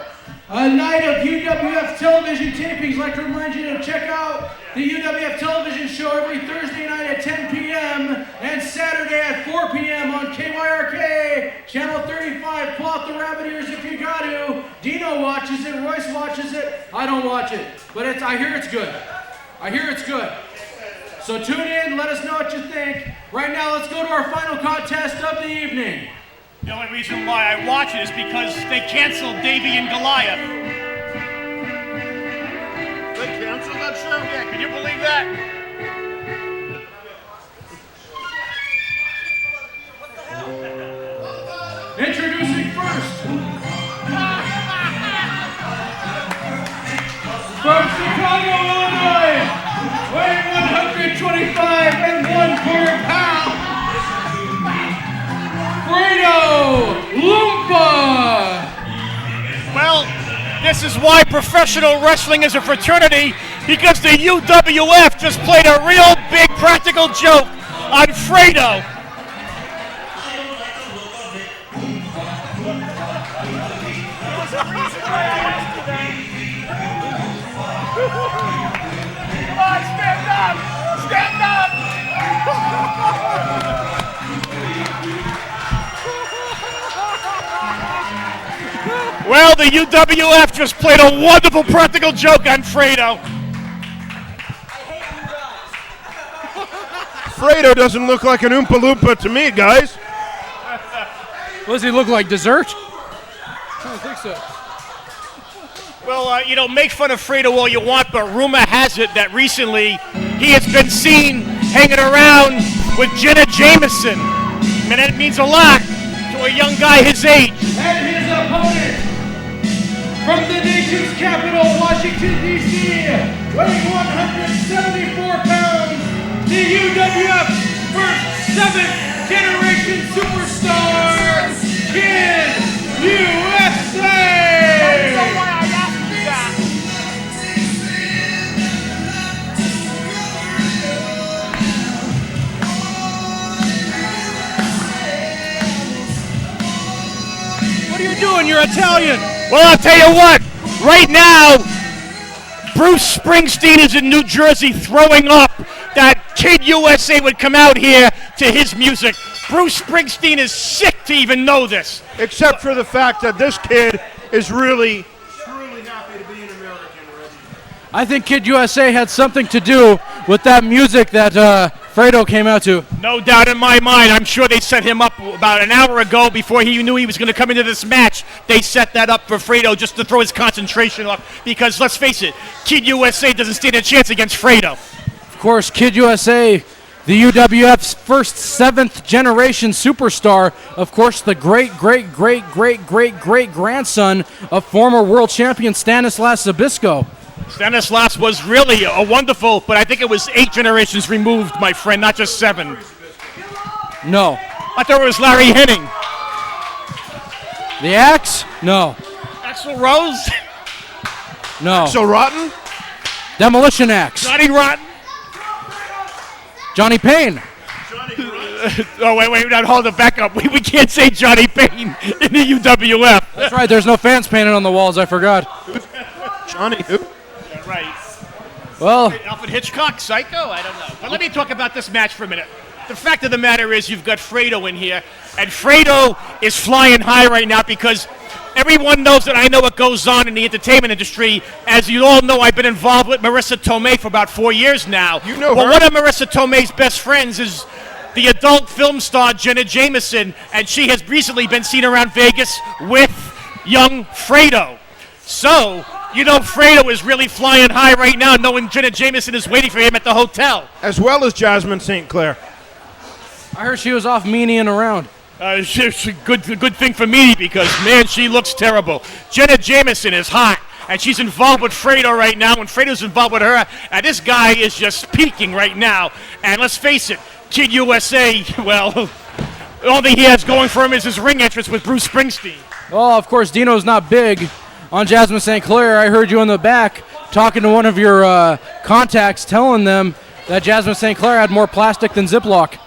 A night of UWF television tapings. I'd like to remind you to check out the UWF television show every Thursday night at 10 p.m. and Saturday at 4 p.m. on KYRK, Channel 35. Pull out the rabbit ears if you got to. Dino watches it. Royce watches it. I don't watch it, but I hear it's good. I hear it's good. So tune in, let us know what you think. Right now, let's go to our final contest of the evening. The only reason why I watch it is because they canceled Davey and Goliath. They canceled that show? Yeah, can you believe that? Introducing first, from Chicago, Illinois, weighing 125 and 1/4 pounds, Fredo O'Reilly. Well, this is why professional wrestling is a fraternity, because the UWF just played a real big practical joke on Fredo. Come on, stand up! Stand up! Well, the UWF just played a wonderful practical joke on Fredo. Fredo doesn't look like an Oompa Loompa to me, guys. What does he look like, dessert? I don't think so. Well, make fun of Fredo all you want, but rumor has it that recently he has been seen hanging around with Jenna Jameson. And that means a lot to a young guy his age. And his opponent, from the nation's capital, Washington, D.C., weighing 174 pounds, the UWF first 7th generation superstar, Kid USA! What are you doing? You're Italian. Well, I'll tell you what, right now, Bruce Springsteen is in New Jersey throwing up that Kid USA would come out here to his music. Bruce Springsteen is sick to even know this. Except for the fact that this kid is really, truly happy to be an American, Reggie. I think Kid USA had something to do with that music that Fredo came out to. No doubt in my mind. I'm sure they set him up about an hour ago before he knew he was going to come into this match. They set that up for Fredo just to throw his concentration off. Because let's face it, Kid USA doesn't stand a chance against Fredo. Of course, Kid USA, the UWF's first 7th generation superstar. Of course, the great grandson of former world champion Stanislas Zbyszko. Stanislas was really a wonderful, but I think it was 8 generations removed, my friend, not just 7. No. I thought it was Larry Henning. The Axe? No. Axl Rose? No. So rotten? Demolition Axe. Johnny Rotten. Johnny Payne. Oh, wait, now hold it, back up. We can't say Johnny Payne in the UWF. That's right, there's no fans painted on the walls, I forgot. Johnny who? Yeah, right. Well, Alfred Hitchcock, Psycho? I don't know. But let me talk about this match for a minute. The fact of the matter is you've got Fredo in here, and Fredo is flying high right now because everyone knows that I know what goes on in the entertainment industry. As you all know, I've been involved with Marissa Tomei for about 4 years now. You know Well, her? one of Marissa Tomei's best friends is the adult film star Jenna Jameson, and she has recently been seen around Vegas with young Fredo. So, you know Fredo is really flying high right now, knowing Jenna Jameson is waiting for him at the hotel. As well as Jasmine St. Clair. I heard she was off meanieing around. It's a good thing for me because, man, she looks terrible. Jenna Jameson is hot, and she's involved with Fredo right now, and Fredo's involved with her, and this guy is just peaking right now. And let's face it, Kid USA, well, all that he has going for him is his ring entrance with Bruce Springsteen. Well, of course, Dino's not big on Jasmine St. Clair. I heard you in the back talking to one of your contacts telling them that Jasmine St. Clair had more plastic than Ziploc.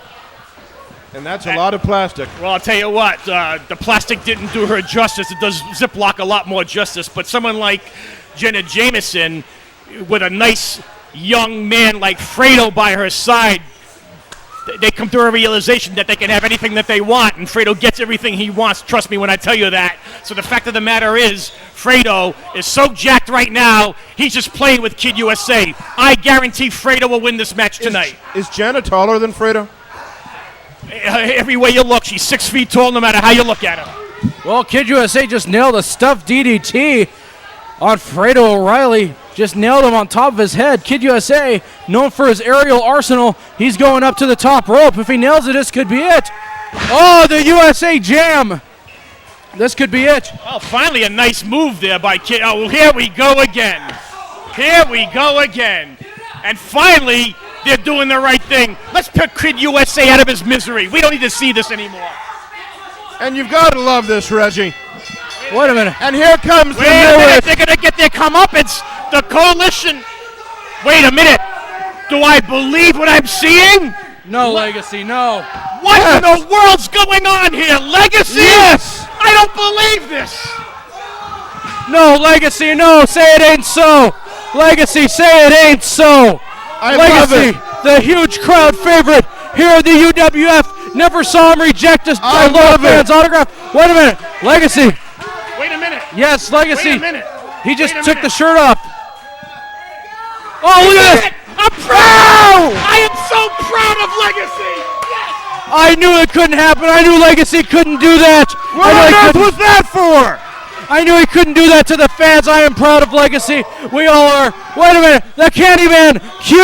And that's a lot of plastic. Well, I'll tell you what, the plastic didn't do her justice. It does Ziploc a lot more justice. But someone like Jenna Jameson, with a nice young man like Fredo by her side, they come to a realization that they can have anything that they want, and Fredo gets everything he wants. Trust me when I tell you that. So the fact of the matter is, Fredo is so jacked right now, he's just playing with Kid USA. I guarantee Fredo will win this match tonight. Is Jenna taller than Fredo? Every way you look, she's 6 feet tall no matter how you look at her. Well, Kid USA just nailed a stuffed DDT on Fredo O'Reilly. Just nailed him on top of his head. Kid USA, known for his aerial arsenal, he's going up to the top rope. If he nails it, this could be it. Oh, the USA Jam. This could be it. Oh, finally a nice move there by Kid. Oh, well, here we go again. Here we go again. And finally, they're doing the right thing. Let's put Kid USA out of his misery. We don't need to see this anymore. And you've got to love this, Reggie. Wait a minute. And here comes the Wait a minute, newest. they're going to get their comeuppance. The coalition. Wait a minute. Do I believe what I'm seeing? No, Legacy, no. What in the world's going on here? Legacy? Yes. I don't believe this. No, Legacy, no. Say it ain't so. Legacy, say it ain't so. I Legacy, love it. the huge crowd favorite here at the UWF. Never saw him reject a I love fan's autograph. Wait a minute. Legacy. Wait a minute. Yes, Legacy. Wait a minute. He just Wait a took minute. the shirt off. Oh, look at this. I'm proud. I am so proud of Legacy. I knew it couldn't happen. I knew Legacy couldn't do that. What on earth was that for? I knew he couldn't do that to the fans. I am proud of Legacy. We all are. Wait a minute. The Candyman, Q,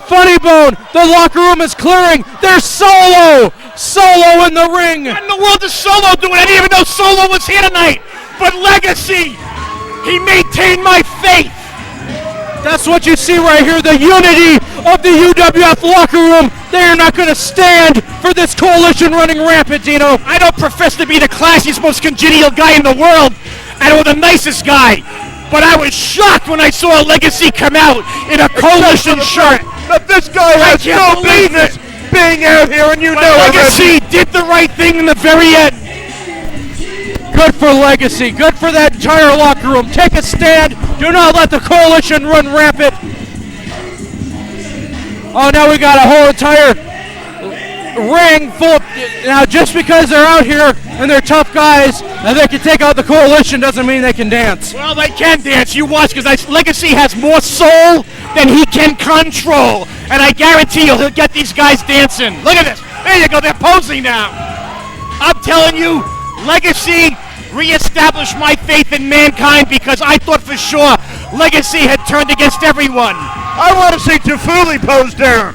Funnybone. The locker room is clearing. They're solo. Solo in the ring. What in the world is Solo doing? I didn't even know Solo was here tonight. But Legacy, he maintained my faith. That's what you see right here. The unity of the UWF locker room. They are not going to stand for this coalition running rampant, Dino. I don't profess to be the classiest, most congenial guy in the world, and or the nicest guy. But I was shocked when I saw Legacy come out in a coalition shirt. But this guy I has can't no believe business being out here, and you But know it, Legacy Reggie. did the right thing in the very end. Good for Legacy. Good for that entire locker room. Take a stand. Do not let the coalition run rampant. Oh, now we got a whole entire ring full of... Now, just because they're out here and they're tough guys and they can take out the coalition doesn't mean they can dance. Well, they can dance. You watch, because Legacy has more soul than he can control. And I guarantee you he'll get these guys dancing. Look at this. There you go. They're posing now. I'm telling you, Legacy reestablished my faith in mankind because I thought for sure Legacy had turned against everyone. I want to see Tafuli pose down.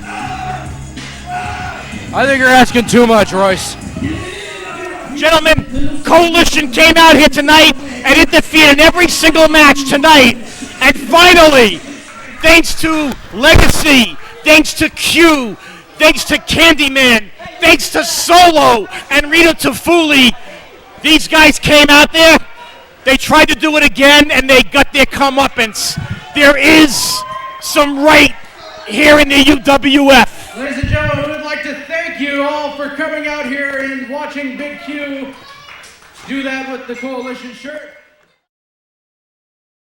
I think you're asking too much, Royce. Gentlemen, Coalition came out here tonight and interfered in every single match tonight. And finally, thanks to Legacy, thanks to Q, thanks to Candyman, thanks to Solo and Rita Tafuli, these guys came out there, they tried to do it again, and they got their comeuppance. There is some right here in the UWF. Ladies and gentlemen, we would like to thank you all for coming out here and watching Big Q do that with the Coalition shirt.